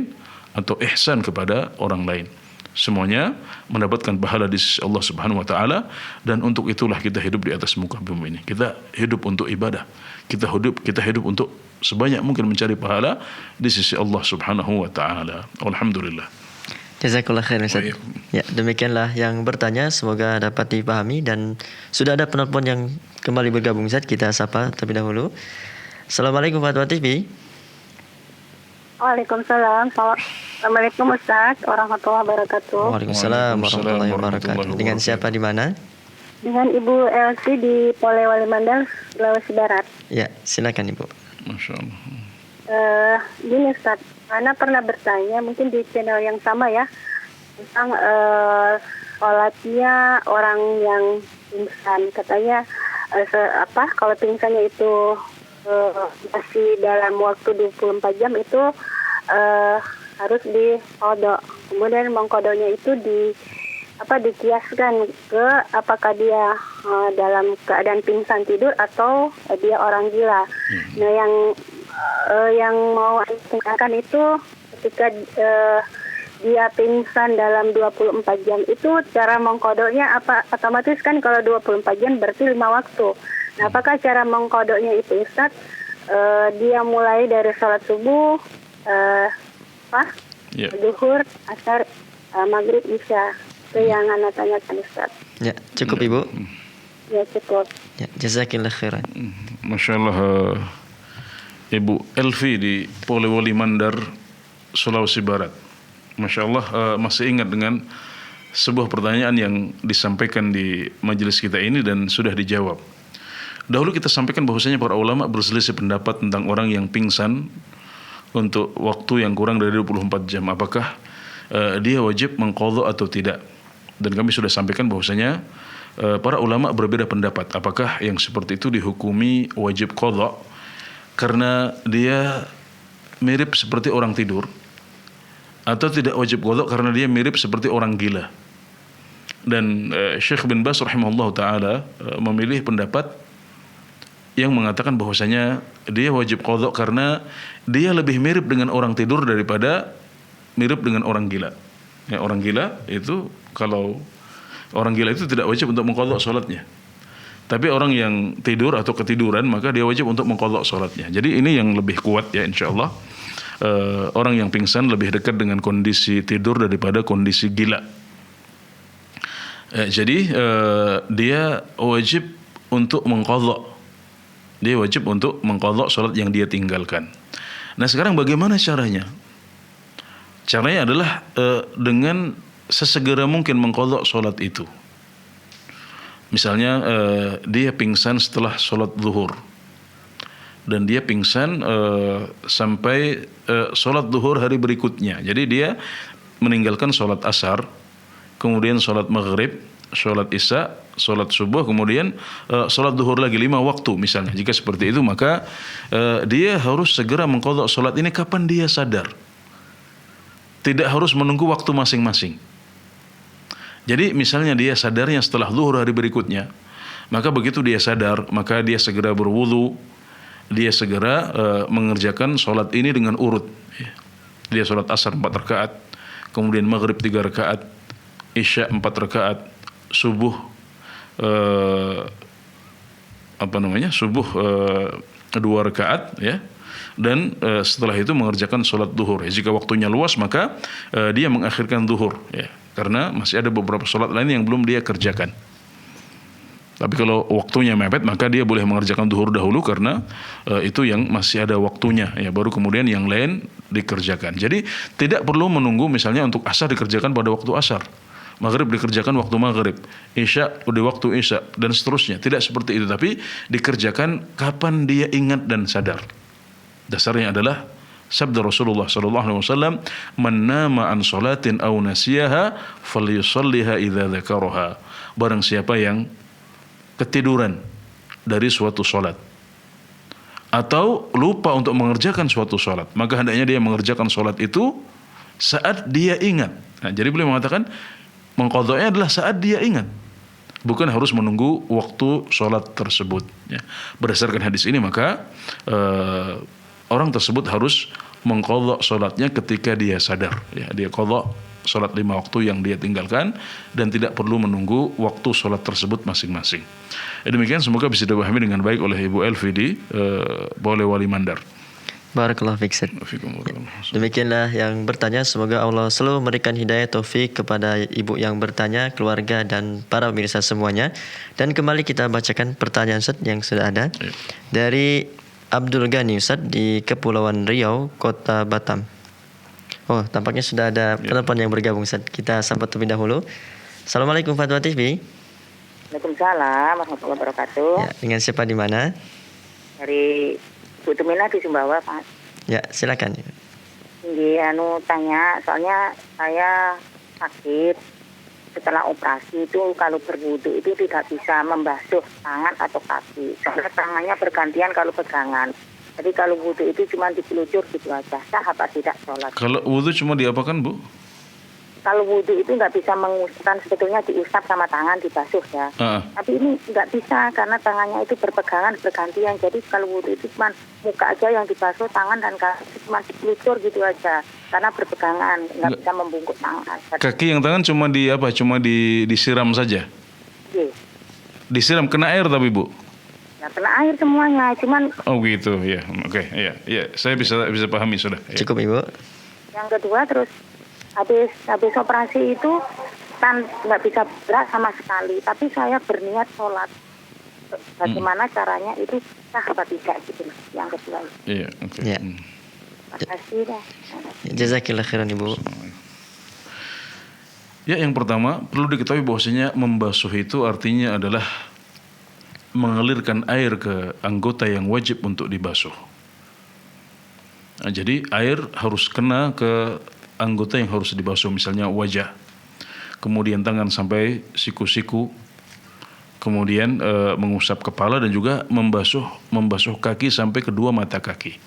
S5: atau ihsan kepada orang lain. Semuanya mendapatkan pahala di sisi Allah Subhanahu wa taala, dan untuk itulah kita hidup di atas muka bumi ini. Kita hidup untuk ibadah. Kita hidup untuk sebanyak mungkin mencari pahala di sisi Allah Subhanahu wa taala. Alhamdulillah.
S4: Jazakallah khair Ustaz. Ya, demikianlah yang bertanya, semoga dapat dipahami, dan sudah ada penelpon yang kembali bergabung Ustaz, kita sapa terlebih dahulu. Assalamualaikum warahmatullahi wabarakatuh.
S7: Waalaikumsalam. Assalamualaikum Ustaz warahmatullahi wabarakatuh.
S4: Waalaikumsalam warahmatullahi wabarakatuh. Dengan siapa di mana?
S7: Dengan Ibu Elsi di Polewali Mandar, Sulawesi Barat.
S4: Ya, silakan Ibu.
S5: Masya Allah.
S7: Gini Ustaz, Ana pernah bertanya mungkin di channel yang sama ya, tentang sholatnya orang yang pingsan. Katanya kalau pingsannya itu masih dalam waktu 24 jam itu harus dikodok. Kemudian mengkodoknya itu dikiaskan ke apakah dia dalam keadaan pingsan tidur atau dia orang gila. Nah, yang mau ditanyakan itu ketika dia pingsan dalam 24 jam itu cara mengkodoknya apa? Otomatis kan kalau 24 jam berarti 5 waktu. Nah, apakah cara mengkodoknya itu Ustaz dia mulai dari sholat subuh, zuhur, asar, maghrib, isya? Itu yang Anda tanyakan Ustaz.
S4: Ya, cukup Ibu.
S7: Ya, cukup.
S4: Ya, jazakillah khairan.
S5: Masya Allah, Ibu Elvi di Polewali Mandar, Sulawesi Barat. Masya Allah, masih ingat dengan sebuah pertanyaan yang disampaikan di majelis kita ini dan sudah dijawab. Dahulu kita sampaikan bahwasanya para ulama berselisih pendapat tentang orang yang pingsan untuk waktu yang kurang dari 24 jam. Apakah dia wajib mengqadha atau tidak? Dan kami sudah sampaikan bahwasanya para ulama berbeda pendapat. Apakah yang seperti itu dihukumi wajib qadha karena dia mirip seperti orang tidur, atau tidak wajib qadha karena dia mirip seperti orang gila? Dan Syekh bin Baz rahimahullah ta'ala memilih pendapat yang mengatakan bahwasanya dia wajib qadha karena dia lebih mirip dengan orang tidur daripada mirip dengan orang gila. Ya, orang gila itu, kalau orang gila itu tidak wajib untuk mengqadha salatnya. Tapi orang yang tidur atau ketiduran maka dia wajib untuk mengqadha salatnya. Jadi ini yang lebih kuat ya insyaallah. orang yang pingsan lebih dekat dengan kondisi tidur daripada kondisi gila. Jadi dia wajib untuk mengqadha. Dia wajib untuk mengqadha salat yang dia tinggalkan. Nah, sekarang bagaimana caranya? Caranya adalah dengan sesegera mungkin mengqadha salat itu. Misalnya dia pingsan setelah salat zuhur. Dan dia pingsan sampai salat zuhur hari berikutnya. Jadi dia meninggalkan salat asar, kemudian salat maghrib, salat isya, salat subuh, kemudian salat zuhur lagi 5 waktu misalnya. Jika seperti itu maka dia harus segera mengqadha salat ini kapan dia sadar. Tidak harus menunggu waktu masing-masing. Jadi misalnya dia sadarnya setelah zuhur hari berikutnya, maka begitu dia sadar, maka dia segera berwudu, dia segera mengerjakan salat ini dengan urut. Dia salat asar 4 rakaat, kemudian maghrib 3 rakaat, isya 4 rakaat, subuh subuh 2 rakaat, ya. Dan setelah itu mengerjakan salat zuhur. Jika waktunya luas maka dia mengakhirkan zuhur, ya. Karena masih ada beberapa salat lain yang belum dia kerjakan. Tapi kalau waktunya mepet maka dia boleh mengerjakan zuhur dahulu karena itu yang masih ada waktunya, ya, baru kemudian yang lain dikerjakan. Jadi tidak perlu menunggu misalnya untuk asar dikerjakan pada waktu asar, maghrib dikerjakan waktu maghrib, isya di waktu isya, dan seterusnya. Tidak seperti itu, tapi dikerjakan kapan dia ingat dan sadar. Dasarnya adalah sabda Rasulullah sallallahu alaihi wasallam, "Man nama an salatin aw nasiyaha falyusalliha idza dzakaraha." Barang siapa yang ketiduran dari suatu salat atau lupa untuk mengerjakan suatu salat, maka hendaknya dia mengerjakan salat itu saat dia ingat. Nah, jadi beliau mengatakan mengqadha'nya adalah saat dia ingat, bukan harus menunggu waktu salat tersebut, ya. Berdasarkan hadis ini maka orang tersebut harus mengqadha salatnya ketika dia sadar, ya. Dia qadha salat 5 waktu yang dia tinggalkan dan tidak perlu menunggu waktu salat tersebut masing-masing. Demikian, semoga bisa dipahami dengan baik oleh Ibu Elvi di Polewali Mandar.
S4: Barakallahu fiik. Demikianlah yang bertanya, semoga Allah selalu memberikan hidayah taufik kepada ibu yang bertanya, keluarga dan para pemirsa semuanya. Dan kembali kita bacakan pertanyaan Ustaz yang sudah ada.
S5: Ya.
S4: Dari Abdul Ghani Ustaz di Kepulauan Riau, Kota Batam. Oh, tampaknya sudah ada penelpon yang bergabung Ustaz. Kita sambut terlebih dahulu. Assalamualaikum Fatwa TV.
S8: Waalaikumsalam warahmatullahi wabarakatuh.
S4: Ya, dengan siapa di mana?
S8: Dari Bu Tumina di Sumbawa, Pak.
S4: Ya, silakan.
S8: Tanya, soalnya saya sakit. Setelah operasi itu kalau berwudu itu tidak bisa membasuh tangan atau kaki. Soalnya tangannya bergantian kalau pegangan. Jadi kalau wudu itu cuma dipelucur gitu aja. Sah apa tidak sholat?
S5: Kalau wudu cuma diapakan, Bu?
S8: Kalau wudu itu nggak bisa mengusapkan, sebetulnya diusap sama tangan, dibasuh ya. Tapi ini nggak bisa karena tangannya itu berpegangan, bergantian. Jadi kalau wudu itu cuma muka aja yang dibasuh, tangan dan kaki cuma dipelucur gitu aja. Karena berpegangan, nggak bisa membungkuk tangan.
S5: Kaki yang tangan cuma disiram saja?
S8: Iya.
S5: Disiram, kena air tapi, Bu?
S8: Ya, kena air semuanya, cuman...
S5: Oh gitu, ya. Oke, ya. Saya bisa pahami sudah. Ya.
S4: Cukup, Ibu.
S8: Yang kedua, terus habis operasi itu kan nggak bisa berat sama sekali, tapi saya berniat sholat. Bagaimana caranya itu sah apa tidak gitu, yang kedua.
S5: Iya, oke.
S4: Ya.
S8: Terima kasih dah.
S4: Jazakillah khairan Ibu.
S5: Ya, yang pertama perlu diketahui bahwasanya membasuh itu artinya adalah mengalirkan air ke anggota yang wajib untuk dibasuh. Nah, jadi air harus kena ke anggota yang harus dibasuh, misalnya wajah, kemudian tangan sampai siku-siku, kemudian mengusap kepala dan juga membasuh kaki sampai kedua mata kaki.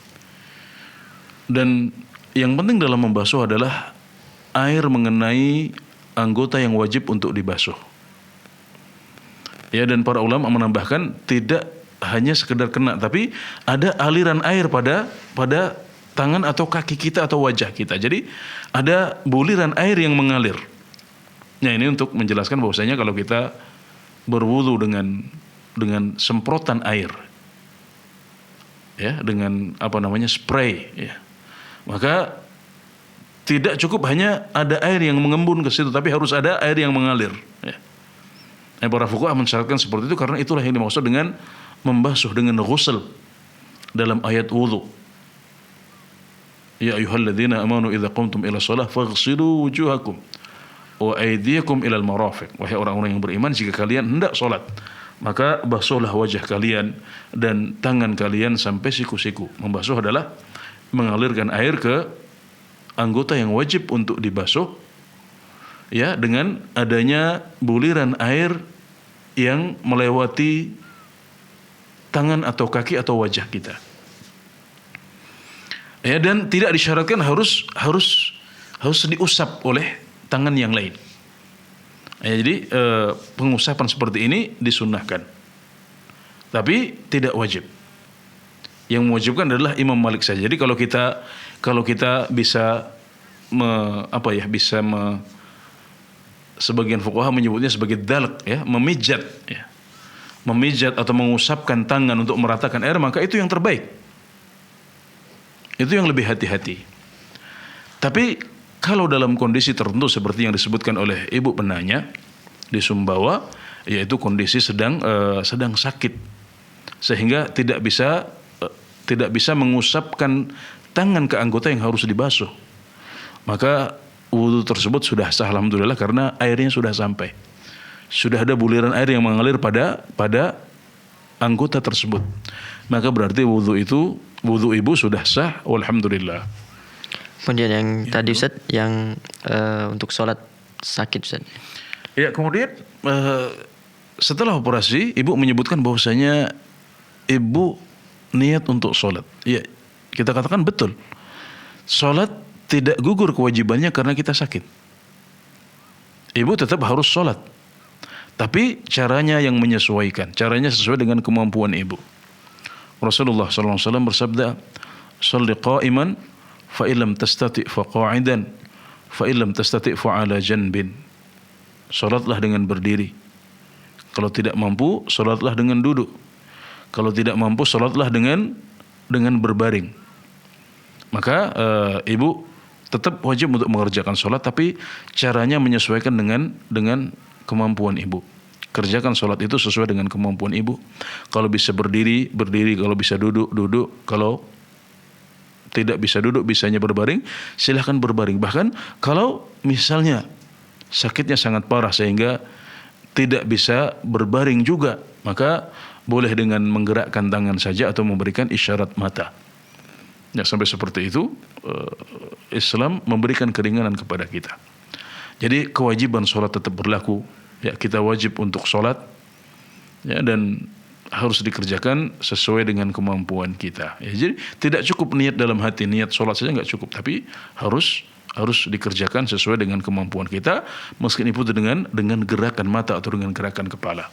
S5: Dan yang penting dalam membasuh adalah air mengenai anggota yang wajib untuk dibasuh. Ya, dan para ulama menambahkan tidak hanya sekedar kena, tapi ada aliran air pada tangan atau kaki kita atau wajah kita. Jadi ada buliran air yang mengalir. Nah, ini untuk menjelaskan bahwasanya kalau kita berwudu dengan semprotan air, ya, dengan spray, ya, Maka tidak cukup hanya ada air yang mengembun ke situ, tapi harus ada air yang mengalir. Ya. Para fuqaha mensyaratkan seperti itu karena itulah yang dimaksud dengan membasuh dengan ghusl dalam ayat wudu. Ya ayyuhalladzina amanu idza qumtum ila shalah faghsilu wujuhakum wa aydiyakum ilal marafiq. Wahai orang-orang yang beriman, jika kalian hendak salat, maka basuhlah wajah kalian dan tangan kalian sampai siku-siku. Membasuh adalah mengalirkan air ke anggota yang wajib untuk dibasuh, ya, dengan adanya buliran air yang melewati tangan atau kaki atau wajah kita. Ya, dan tidak disyaratkan harus diusap oleh tangan yang lain. Ya, jadi pengusapan seperti ini disunnahkan, tapi tidak wajib. Yang mewajibkan adalah Imam Malik saja. Jadi kalau kita bisa sebagian fuqaha menyebutnya sebagai dalq, ya, memijat, ya. Memijat atau mengusapkan tangan untuk meratakan air, maka itu yang terbaik. Itu yang lebih hati-hati. Tapi kalau dalam kondisi tertentu seperti yang disebutkan oleh ibu penanya di Sumbawa, yaitu kondisi sedang sakit, sehingga tidak bisa mengusapkan tangan ke anggota yang harus dibasuh, maka wudu tersebut sudah sah alhamdulillah karena airnya sudah sampai. Sudah ada buliran air yang mengalir pada anggota tersebut. Maka berarti wudu ibu sudah sah alhamdulillah.
S4: Kemudian yang tadi Ustaz, yang untuk sholat sakit Ustaz.
S5: Ya, kemudian setelah operasi ibu menyebutkan bahwasanya ibu niat untuk sholat. Ya, kita katakan betul. Sholat tidak gugur kewajibannya karena kita sakit. Ibu tetap harus sholat. Tapi caranya yang menyesuaikan. Caranya sesuai dengan kemampuan ibu. Rasulullah SAW bersabda, "Shalli qa'iman, fa illam tastati' fa qa'idan, fa illam tastati' fa 'ala janbin." Salatlah dengan berdiri. Kalau tidak mampu, salatlah dengan duduk. Kalau tidak mampu, salatlah dengan berbaring. Maka ibu tetap wajib untuk mengerjakan salat, tapi caranya menyesuaikan dengan kemampuan ibu. Kerjakan salat itu sesuai dengan kemampuan ibu. Kalau bisa berdiri, kalau bisa duduk. Kalau tidak bisa duduk, bisanya berbaring, silahkan berbaring. Bahkan kalau misalnya sakitnya sangat parah sehingga tidak bisa berbaring juga, maka boleh dengan menggerakkan tangan saja atau memberikan isyarat mata. Ya, sampai seperti itu Islam memberikan keringanan kepada kita. Jadi kewajiban sholat tetap berlaku. Ya, kita wajib untuk sholat, ya, dan harus dikerjakan sesuai dengan kemampuan kita. Ya, jadi tidak cukup niat dalam hati, niat sholat saja nggak cukup, tapi harus dikerjakan sesuai dengan kemampuan kita, meskipun itu dengan gerakan mata atau dengan gerakan kepala.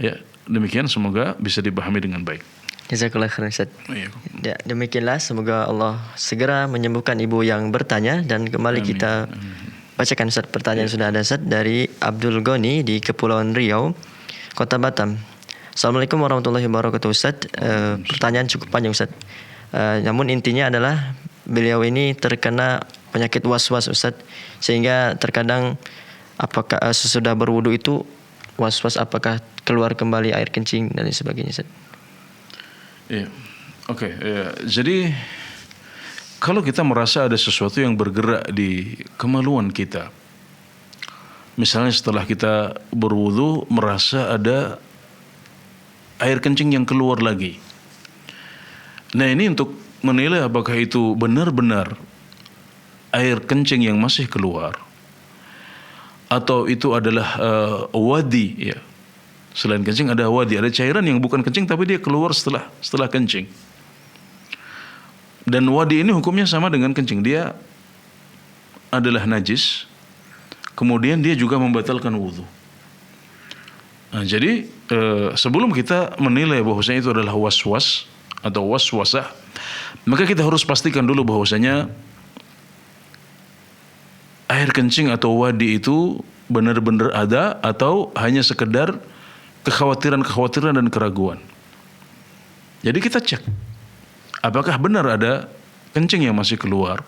S5: Ya, demikian, semoga bisa dipahami dengan baik.
S4: Jazakallah khairan Ustaz. Ya, demikianlah, semoga Allah segera menyembuhkan ibu yang bertanya, dan kembali amin. Kita bacakan Ustaz pertanyaan sudah ada Ustaz dari Abdul Goni di Kepulauan Riau, Kota Batam. Assalamualaikum warahmatullahi wabarakatuh Ustaz. Pertanyaan cukup panjang Ustaz. Namun intinya adalah beliau ini terkena penyakit was-was Ustaz, sehingga terkadang apakah sesudah berwudu itu was-was apakah keluar kembali air kencing dan sebagainya Ustaz.
S5: Iya. Oke, ya. Jadi kalau kita merasa ada sesuatu yang bergerak di kemaluan kita, misalnya setelah kita berwudu merasa ada air kencing yang keluar lagi. Nah, ini untuk menilai apakah itu benar-benar air kencing yang masih keluar atau itu adalah wadi, ya. Selain kencing ada wadi, ada cairan yang bukan kencing tapi dia keluar setelah kencing. Dan wadi ini hukumnya sama dengan kencing, dia adalah najis, kemudian dia juga membatalkan wudu. Nah, jadi sebelum kita menilai bahwasanya itu adalah was-was atau was-wasah, maka kita harus pastikan dulu bahwasanya air kencing atau wadi itu benar-benar ada atau hanya sekedar kekhawatiran dan keraguan. Jadi kita cek apakah benar ada kencing yang masih keluar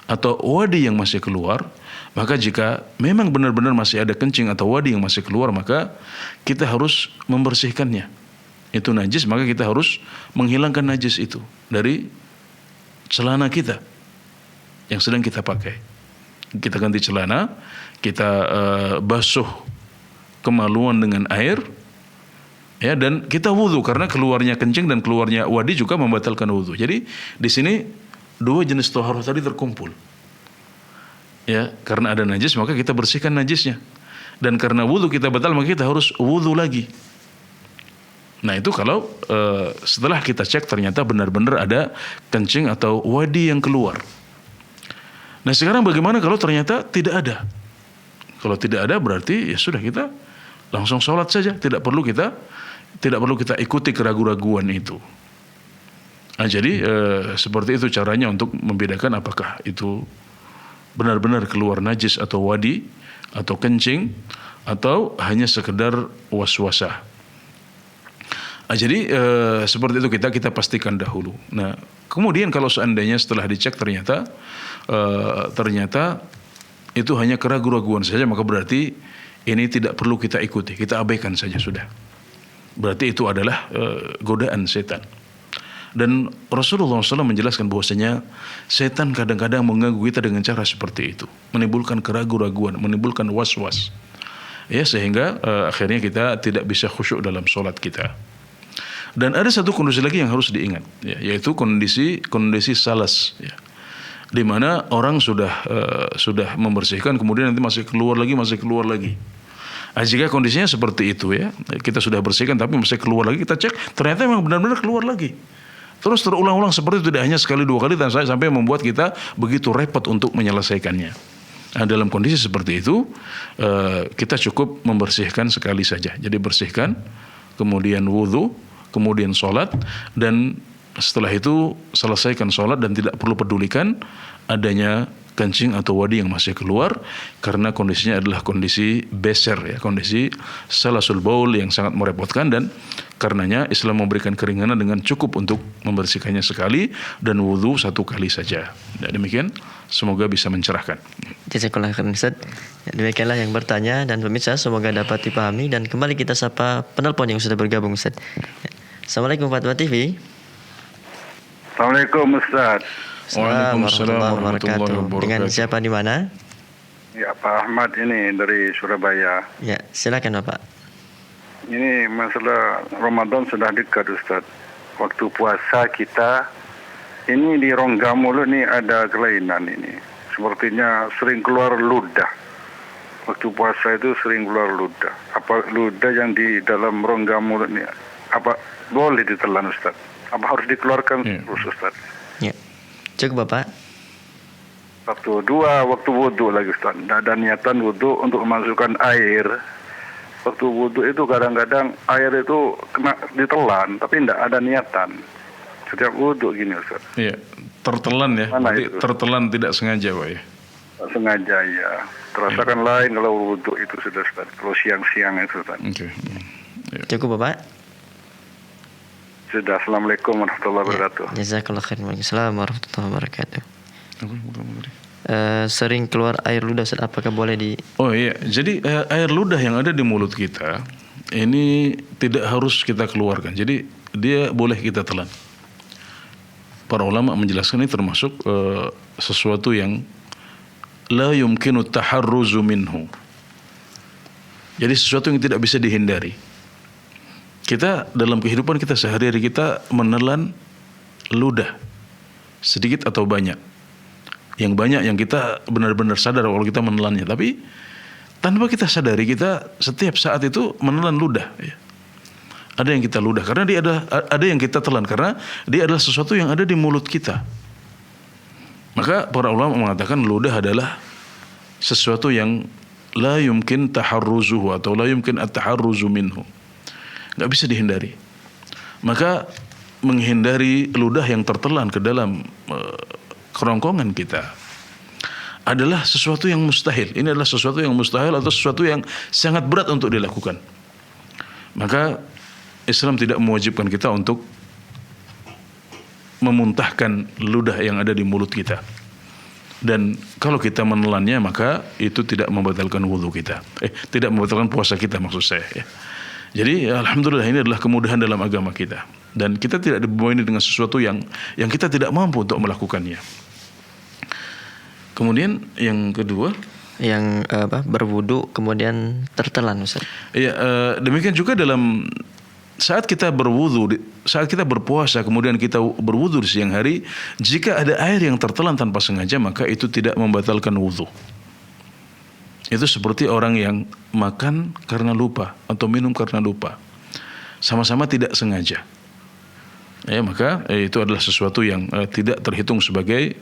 S5: atau wadi yang masih keluar, maka jika memang benar-benar masih ada kencing atau wadi yang masih keluar, maka kita harus membersihkannya. Itu najis, maka kita harus menghilangkan najis itu dari celana kita yang sedang kita pakai. Kita ganti celana, kita basuh kemaluan dengan air, ya, dan kita wudhu, karena keluarnya kencing dan keluarnya wadi juga membatalkan wudhu. Jadi di sini dua jenis taharah tadi terkumpul. Ya, karena ada najis maka kita bersihkan najisnya. Dan karena wudhu kita batal maka kita harus wudhu lagi. Nah itu kalau setelah kita cek ternyata benar-benar ada kencing atau wadi yang keluar. Nah sekarang bagaimana kalau ternyata tidak ada? Kalau tidak ada berarti ya sudah, kita langsung sholat saja, tidak perlu kita ikuti keraguan-raguan itu. Nah, jadi seperti itu caranya untuk membedakan apakah itu benar-benar keluar najis atau wadi atau kencing atau hanya sekedar was-wasah. Nah, jadi seperti itu kita pastikan dahulu. Nah kemudian kalau seandainya setelah dicek ternyata itu hanya keraguan-raguan saja, maka berarti ini tidak perlu kita ikuti, kita abaikan saja sudah. Berarti itu adalah godaan setan. Dan Rasulullah SAW menjelaskan bahwasanya setan kadang-kadang mengganggu kita dengan cara seperti itu, menimbulkan keraguan-raguan, menimbulkan was-was, ya, sehingga akhirnya kita tidak bisa khusyuk dalam sholat kita. Dan ada satu kondisi lagi yang harus diingat, ya, yaitu kondisi salas, ya, di mana orang sudah membersihkan kemudian nanti masih keluar lagi. Nah, jika kondisinya seperti itu, ya, kita sudah bersihkan tapi masih keluar lagi, kita cek ternyata memang benar-benar keluar lagi. Terus terulang-ulang seperti itu, tidak hanya sekali dua kali, dan sampai membuat kita begitu repot untuk menyelesaikannya. Nah, dalam kondisi seperti itu kita cukup membersihkan sekali saja. Jadi bersihkan, kemudian wudhu, kemudian sholat, dan setelah itu selesaikan sholat dan tidak perlu pedulikan adanya kencing atau wadi yang masih keluar, karena kondisinya adalah kondisi beser, ya, kondisi salasul baul yang sangat merepotkan, dan karenanya Islam memberikan keringanan dengan cukup untuk membersihkannya sekali dan wudhu satu kali saja. Dan demikian, semoga bisa mencerahkan.
S4: Jazakallah khairan Ustaz. Demikianlah yang bertanya, dan pemirsa semoga dapat dipahami, dan kembali kita sapa penelpon yang sudah bergabung Ustaz. Assalamualaikum Fatwa TV.
S9: Assalamualaikum Ustaz.
S4: Waalaikumsalam warahmatullahi wabarakatuh. Dengan siapa di mana?
S9: Ya, Pak Ahmad ini dari Surabaya.
S4: Ya, silakan Bapak.
S9: Ini masalah Ramadan sudah dekat Ustaz. Waktu puasa kita ini di rongga mulut ini ada kelainan ini. Sepertinya sering keluar ludah. Waktu puasa itu sering keluar ludah. Apa ludah yang di dalam rongga mulut ini apa boleh ditelan Ustaz? Apa harus dikeluarkan terus Ustaz?
S4: Ya. Cukup Bapak.
S9: Waktu wudhu lagi Ustaz. Ada niatan wudhu untuk memasukkan air. Waktu wudhu itu kadang-kadang air itu kena ditelan, tapi tidak ada niatan. Setiap wudhu gini Ustaz.
S5: Iya, tertelan ya. Tertelan tidak sengaja Pak ya.
S9: Sengaja ya. Terasakan lain kalau wudhu itu sudah Ustaz. Kalau siang-siang itu Ustaz.
S5: Oke. Ya.
S4: Cukup Bapak.
S9: Sudah. Assalamualaikum warahmatullahi wabarakatuh.
S4: Jazakallah khairan. Waalaikumsalam warahmatullahi wabarakatuh. Sering keluar air ludah, apakah boleh di...
S5: Oh iya, jadi air ludah yang ada di mulut kita ini tidak harus kita keluarkan. Jadi dia boleh kita telan. Para ulama menjelaskan ini termasuk sesuatu yang la yumkinu taharruzu minhu. Jadi sesuatu yang tidak bisa dihindari. Kita dalam kehidupan kita sehari-hari kita menelan ludah sedikit atau banyak. Yang banyak yang kita benar-benar sadar kalau kita menelannya, tapi tanpa kita sadari kita setiap saat itu menelan ludah. Ya. Ada yang kita ludah karena dia ada yang kita telan karena dia adalah sesuatu yang ada di mulut kita. Maka para ulama mengatakan ludah adalah sesuatu yang la yumkin taharruzuhu atau la yumkin at-taharruzu minhu. Nggak bisa dihindari. Maka menghindari ludah yang tertelan ke dalam kerongkongan kita adalah sesuatu yang mustahil. Ini adalah sesuatu yang mustahil atau sesuatu yang sangat berat untuk dilakukan. Maka Islam tidak mewajibkan kita untuk memuntahkan ludah yang ada di mulut kita. Dan kalau kita menelannya maka itu tidak membatalkan wudu kita. Tidak membatalkan puasa kita maksud saya ya. Jadi alhamdulillah ini adalah kemudahan dalam agama kita. Dan kita tidak dibebani dengan sesuatu yang kita tidak mampu untuk melakukannya. Kemudian yang kedua
S4: yang berwudu kemudian tertelan Ustaz.
S5: Iya, demikian juga dalam saat kita berwudu, saat kita berpuasa kemudian kita berwudu di siang hari, jika ada air yang tertelan tanpa sengaja maka itu tidak membatalkan wudu. Itu seperti orang yang makan karena lupa atau minum karena lupa. Sama-sama tidak sengaja. Ya, maka itu adalah sesuatu yang tidak terhitung sebagai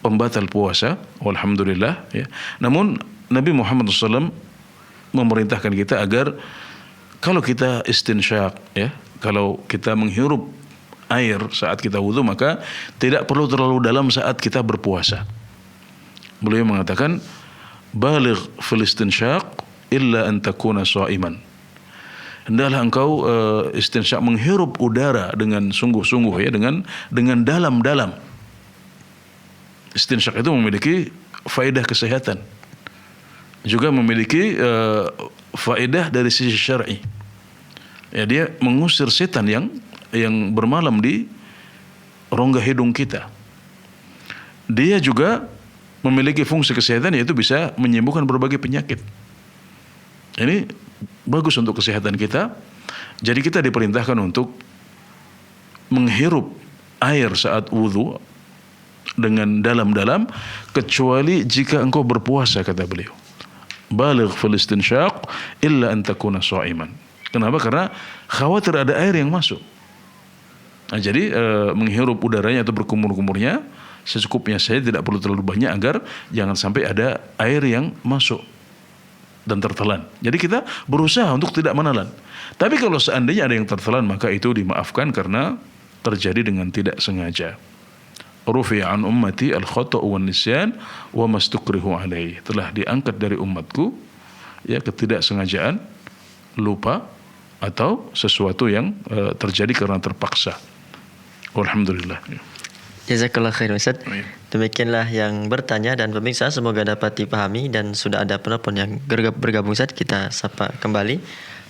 S5: pembatal puasa, alhamdulillah ya. Namun Nabi Muhammad SAW memerintahkan kita agar kalau kita istinsyak ya, kalau kita menghirup air saat kita wudu maka tidak perlu terlalu dalam saat kita berpuasa. Beliau mengatakan baligh fil istinsyak illa an takuna sha'iman. Hendaklah engkau istinsyak menghirup udara dengan sungguh-sungguh ya, dengan dalam-dalam. Istinsyak itu memiliki faedah kesehatan, juga memiliki faedah dari sisi syar'i. Ya, dia mengusir setan yang bermalam di rongga hidung kita. Dia juga memiliki fungsi kesehatan, yaitu bisa menyembuhkan berbagai penyakit. Ini bagus untuk kesehatan kita. Jadi kita diperintahkan untuk menghirup air saat wudu dengan dalam-dalam, kecuali jika engkau berpuasa, kata beliau. Baligh fil istinsyaq illa an takuna sha'iman. Kenapa? Karena khawatir ada air yang masuk. Nah, jadi menghirup udaranya atau berkumur-kumurnya secukupnya saja, tidak perlu terlalu banyak agar jangan sampai ada air yang masuk dan tertelan. Jadi kita berusaha untuk tidak menelan. Tapi kalau seandainya ada yang tertelan maka itu dimaafkan karena terjadi dengan tidak sengaja. Rufi'a an ummati al-khata'u wan nisyan wa mastukrihu alaihi. Telah diangkat dari umatku ya ketidaksengajaan, lupa atau sesuatu yang terjadi karena terpaksa. Alhamdulillah.
S4: Jazakallah khair Ustaz. Demikianlah yang bertanya dan pemirsa, semoga dapat dipahami dan sudah ada penelpon yang bergabung Ustaz, kita sapa kembali.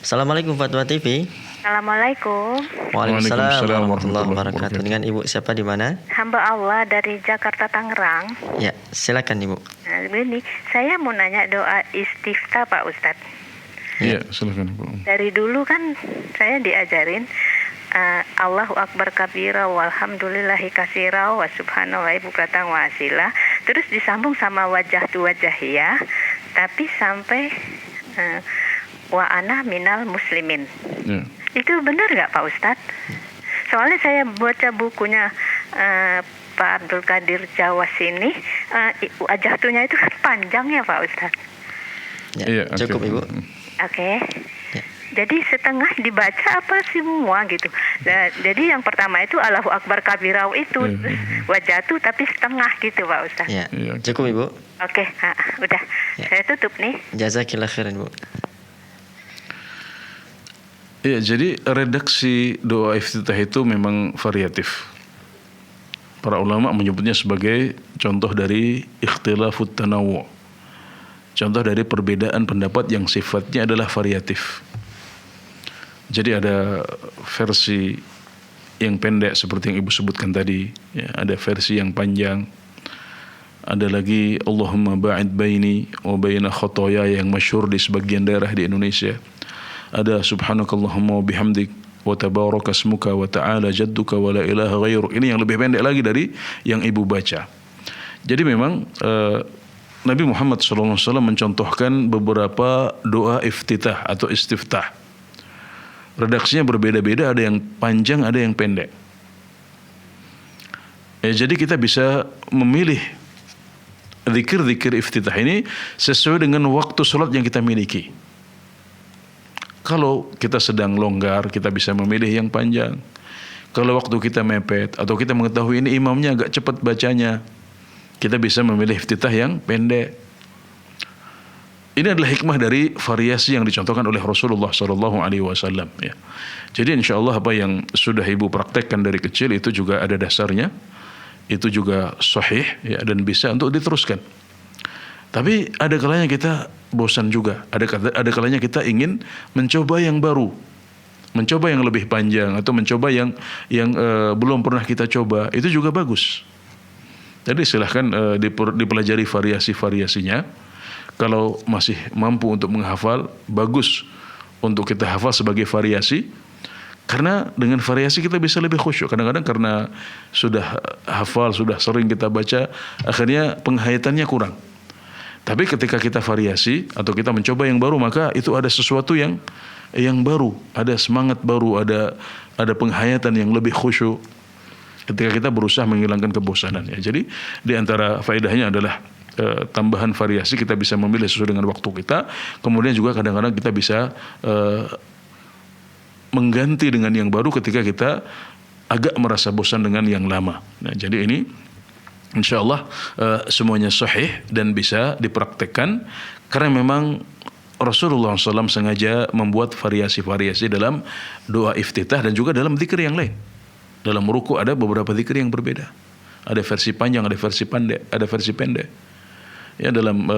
S4: Assalamualaikum Fatwa TV.
S10: Assalamualaikum.
S4: Waalaikumsalam warahmatullahi wabarakatuh. Dengan Ibu siapa di mana?
S10: Hamba Allah dari Jakarta Tangerang.
S4: Ya, silakan Ibu.
S10: Nah, begini, saya mau nanya doa istiftah Pak Ustadz.
S5: Iya, silakan Ibu.
S10: Dari dulu kan saya diajarin Allahu Akbar kabira walhamdulillahi katsira wa subhanallahi bukratan wa asila. Terus disambung sama wajah tu wajahiyah, tapi sampai wa ana minal muslimin. Ya. Itu benar nggak Pak Ustadz? Soalnya saya baca bukunya Pak Abdul Qadir Jawas ini, wajah tunya itu kan panjang ya Pak Ustadz.
S4: Ya, iya, cukup Ibu.
S10: Oke. Ya. Jadi setengah dibaca apa semua gitu. Nah, jadi yang pertama itu Allahu Akbar kabirau itu wajah tuh tapi setengah gitu Pak Ustadz.
S4: Ya, cukup Ibu.
S10: Oke, udah. Ya. Saya tutup nih.
S4: Jazakillah khairan Bu.
S5: Ya, jadi redaksi doa iftitah itu memang variatif. Para ulama menyebutnya sebagai contoh dari ikhtilafut tanawu'. Contoh dari perbedaan pendapat yang sifatnya adalah variatif. Jadi ada versi yang pendek seperti yang Ibu sebutkan tadi, ya, ada versi yang panjang. Ada lagi Allahumma ba'id baini wa baina khotoya yang masyhur di sebagian daerah di Indonesia. Ada subhanakallahumma wa bihamdik wa tabaraka ismuka wa ta'ala jadduka wa la ilaha ghairuk. Ini yang lebih pendek lagi dari yang Ibu baca. Jadi memang Nabi Muhammad SAW mencontohkan beberapa doa iftitah atau istiftah. Redaksinya berbeda-beda, ada yang panjang, ada yang pendek. Jadi kita bisa memilih zikir-zikir iftitah ini sesuai dengan waktu sholat yang kita miliki. Kalau kita sedang longgar, kita bisa memilih yang panjang. Kalau waktu kita mepet atau kita mengetahui ini imamnya agak cepat bacanya, kita bisa memilih iftitah yang pendek. Ini adalah hikmah dari variasi yang dicontohkan oleh Rasulullah SAW. Ya. Jadi insya Allah apa yang sudah ibu praktekkan dari kecil itu juga ada dasarnya, itu juga sahih ya, dan bisa untuk diteruskan. Tapi ada kalanya kita bosan juga, ada kalanya kita ingin mencoba yang baru, mencoba yang lebih panjang atau mencoba yang belum pernah kita coba, itu juga bagus. Jadi silahkan dipelajari variasi-variasinya. Kalau masih mampu untuk menghafal, bagus untuk kita hafal sebagai variasi. Karena dengan variasi kita bisa lebih khusyuk. Kadang-kadang karena sudah hafal, sudah sering kita baca, akhirnya penghayatannya kurang. Tapi ketika kita variasi atau kita mencoba yang baru, maka itu ada sesuatu yang baru, ada semangat baru, ada penghayatan yang lebih khusyuk. Ketika kita berusaha menghilangkan kebosanan. Ya. Jadi di antara faedahnya adalah tambahan variasi, kita bisa memilih sesuai dengan waktu kita. Kemudian juga kadang-kadang kita bisa mengganti dengan yang baru ketika kita agak merasa bosan dengan yang lama. Nah, jadi ini insya Allah semuanya sahih dan bisa dipraktekkan karena memang Rasulullah SAW sengaja membuat variasi-variasi dalam doa iftitah dan juga dalam zikir yang lain. Dalam ruku ada beberapa zikir yang berbeda. Ada versi panjang, ada versi pendek. Ya, dalam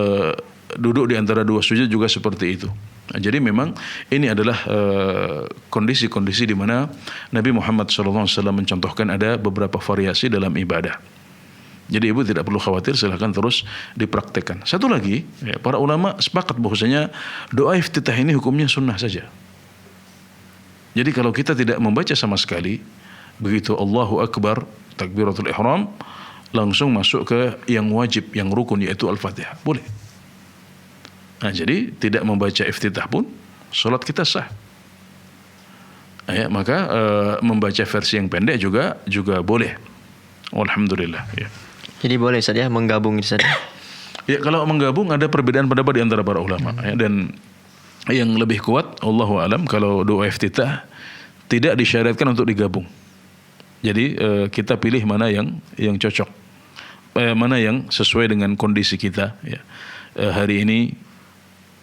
S5: duduk di antara dua sujud juga seperti itu. Nah, jadi memang ini adalah kondisi-kondisi di mana Nabi Muhammad SAW mencontohkan ada beberapa variasi dalam ibadah. Jadi ibu tidak perlu khawatir, silahkan terus dipraktekkan. Satu lagi, ya, para ulama sepakat bahwasanya doa iftitah ini hukumnya sunnah saja. Jadi kalau kita tidak membaca sama sekali, begitu Allahu Akbar, takbiratul ihram, langsung masuk ke yang wajib, yang rukun, yaitu Al-Fatihah. Boleh. Nah, jadi tidak membaca iftitah pun salat kita sah. Ya, maka membaca versi yang pendek juga boleh. Alhamdulillah. Ya.
S4: Jadi boleh Ustaz ya menggabung Ustaz.
S5: Ya, kalau menggabung ada perbedaan pendapat di antara para ulama. Ya, dan yang lebih kuat, Allahu alam, kalau doa iftitah tidak disyariatkan untuk digabung. Jadi kita pilih mana yang cocok. Mana yang sesuai dengan kondisi kita. Ya. Hari ini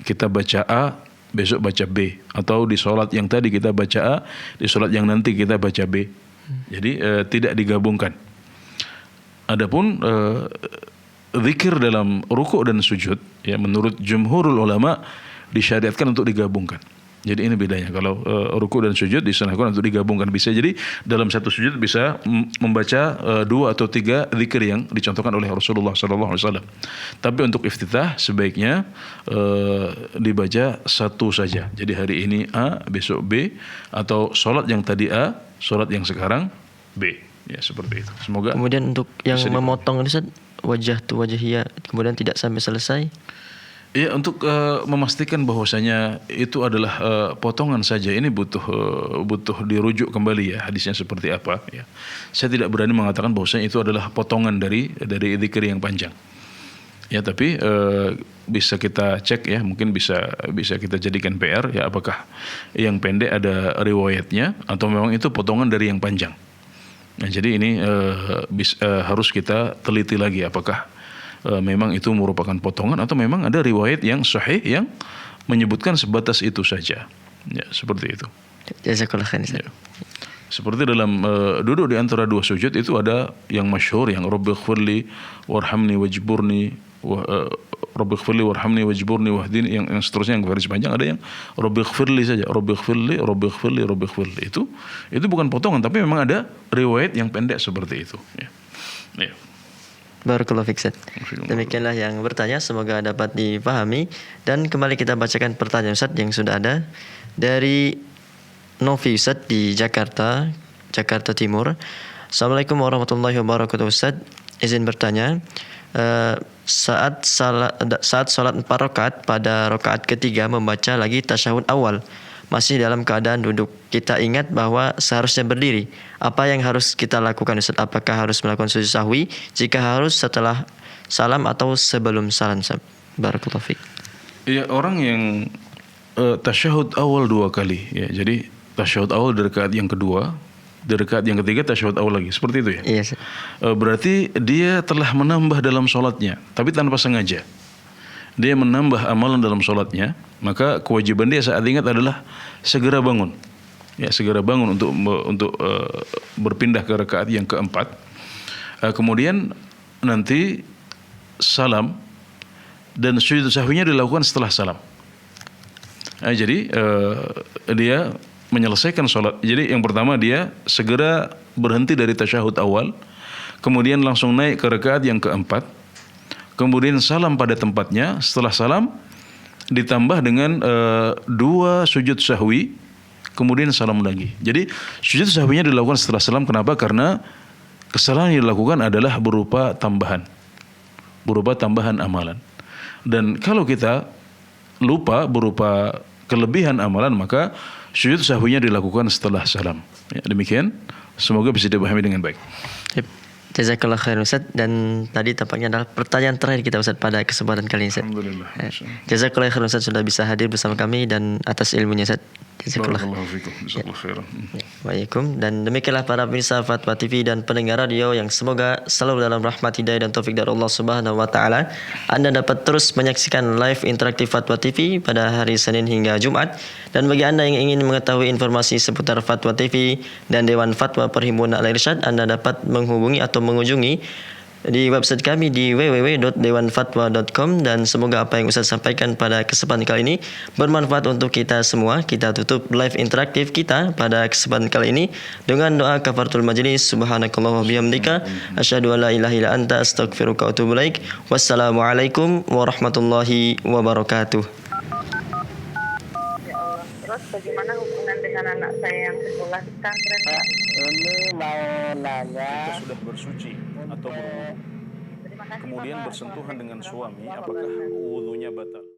S5: kita baca A, besok baca B, atau di sholat yang tadi kita baca A, di sholat yang nanti kita baca B. Jadi tidak digabungkan. Adapun zikir dalam rukuk dan sujud, ya, menurut jumhurul ulama disyariatkan untuk digabungkan. Jadi ini bedanya. Kalau ruku dan sujud disunahkan untuk digabungkan. Bisa jadi dalam satu sujud bisa membaca 2 atau 3 zikir yang dicontohkan oleh Rasulullah SAW. Tapi untuk iftitah sebaiknya dibaca satu saja. Jadi hari ini A, besok B, atau sholat yang tadi A, sholat yang sekarang B. Ya, seperti itu. Semoga.
S4: Kemudian untuk yang memotong Ustaz, wajah tu wajahiyah, kemudian tidak sampai selesai.
S5: Ya, untuk memastikan bahwasanya itu adalah potongan saja, ini butuh dirujuk kembali ya hadisnya seperti apa ya. Saya tidak berani mengatakan bahwasanya itu adalah potongan dari zikir yang panjang. Ya, tapi bisa kita cek ya, mungkin bisa kita jadikan PR ya, apakah yang pendek ada riwayatnya atau memang itu potongan dari yang panjang. Nah, jadi ini harus kita teliti lagi apakah memang itu merupakan potongan atau memang ada riwayat yang sahih yang menyebutkan sebatas itu saja. Ya, seperti itu.
S4: Jazakallah khair. Ya.
S5: Seperti dalam duduk di antara dua sujud itu ada yang masyhur, yang Rabbighfirli warhamni wajburni Rabbighfirli warhamni wajburni wahdini, yang seterusnya yang garis panjang ada yang Rabbighfirli saja, Rabbighfirli. Itu bukan potongan tapi memang ada riwayat yang pendek seperti itu. Ya. Ya.
S4: Barakallahu fiik Ustaz. Demikianlah yang bertanya, semoga dapat dipahami. Dan kembali kita bacakan pertanyaan Ustaz yang sudah ada dari Novi Ustaz di Jakarta Timur. Assalamualaikum warahmatullahi wabarakatuh Ustaz. Izin bertanya, saat salat 4 rakaat pada rakaat ketiga membaca lagi tasyahud awal, masih dalam keadaan duduk. Kita ingat bahwa seharusnya berdiri. Apa yang harus kita lakukan Ustaz? Apakah harus melakukan sujud sahwi? Jika harus setelah salam atau sebelum salam? Barakallahu fiik.
S5: Ya, orang yang tasyahud awal 2 kali ya. Jadi tasyahud awal dari rakaat yang kedua, dari rakaat yang ketiga tasyahud awal lagi. Seperti itu ya?
S4: Iya.
S5: Berarti dia telah menambah dalam sholatnya, tapi tanpa sengaja. dia menambah amalan dalam sholatnya, maka kewajiban dia saat ingat adalah segera bangun. Ya, segera bangun untuk berpindah ke rakaat yang keempat. Kemudian nanti salam dan sujud sahwinya dilakukan setelah salam. Jadi dia menyelesaikan sholat. Jadi yang pertama dia segera berhenti dari tasyahud awal, kemudian langsung naik ke rakaat yang keempat, kemudian salam pada tempatnya. Setelah salam ditambah dengan 2 sujud sahwi, kemudian salam lagi. Jadi sujud sahwinya dilakukan setelah salam. Kenapa? Karena kesalahan yang dilakukan adalah berupa tambahan amalan. Dan kalau kita lupa berupa kelebihan amalan, maka sujud sahwinya dilakukan setelah salam. Ya, demikian. Semoga bisa dipahami dengan baik.
S4: Jazakallah khairan Ustaz. Dan tadi tampaknya adalah pertanyaan terakhir kita Ustaz pada kesempatan kali ini Ustaz.
S5: Alhamdulillah.
S4: Jazakallah khairan Ustaz sudah bisa hadir bersama kami dan atas ilmunya Ustaz.
S5: Barakallahu fikum. Jazakallah khairan.
S4: Waalaikumsalam. Dan demikianlah para pemirsa Fatwa TV dan pendengar radio yang semoga selalu dalam rahmat hidayah dan taufik dari Allah Subhanahu wa taala. Anda dapat terus menyaksikan live interaktif Fatwa TV pada hari Senin hingga Jumat. Dan bagi Anda yang ingin mengetahui informasi seputar Fatwa TV dan Dewan Fatwa Perhimpunan Al-Irsyad, Anda dapat menghubungi atau mengunjungi di website kami di www.dewanfatwa.com. dan semoga apa yang Ustaz sampaikan pada kesempatan kali ini bermanfaat untuk kita semua. Kita tutup live interaktif kita pada kesempatan kali ini dengan doa kafaratul majlis. Subhanakallah wa bihamdika asyhadu an la ilaha illa anta astaghfiruka wa atubu ilaik. Wassalamualaikum warahmatullahi wabarakatuh.
S10: Ya Allah, terus bagaimana hubungan dengan anak saya yang sekolah di pesantren, Pak?
S2: Ini mau nanya.
S3: Kita sudah bersuci atau berwudu, kemudian bersentuhan dengan suami, apakah wudunya batal?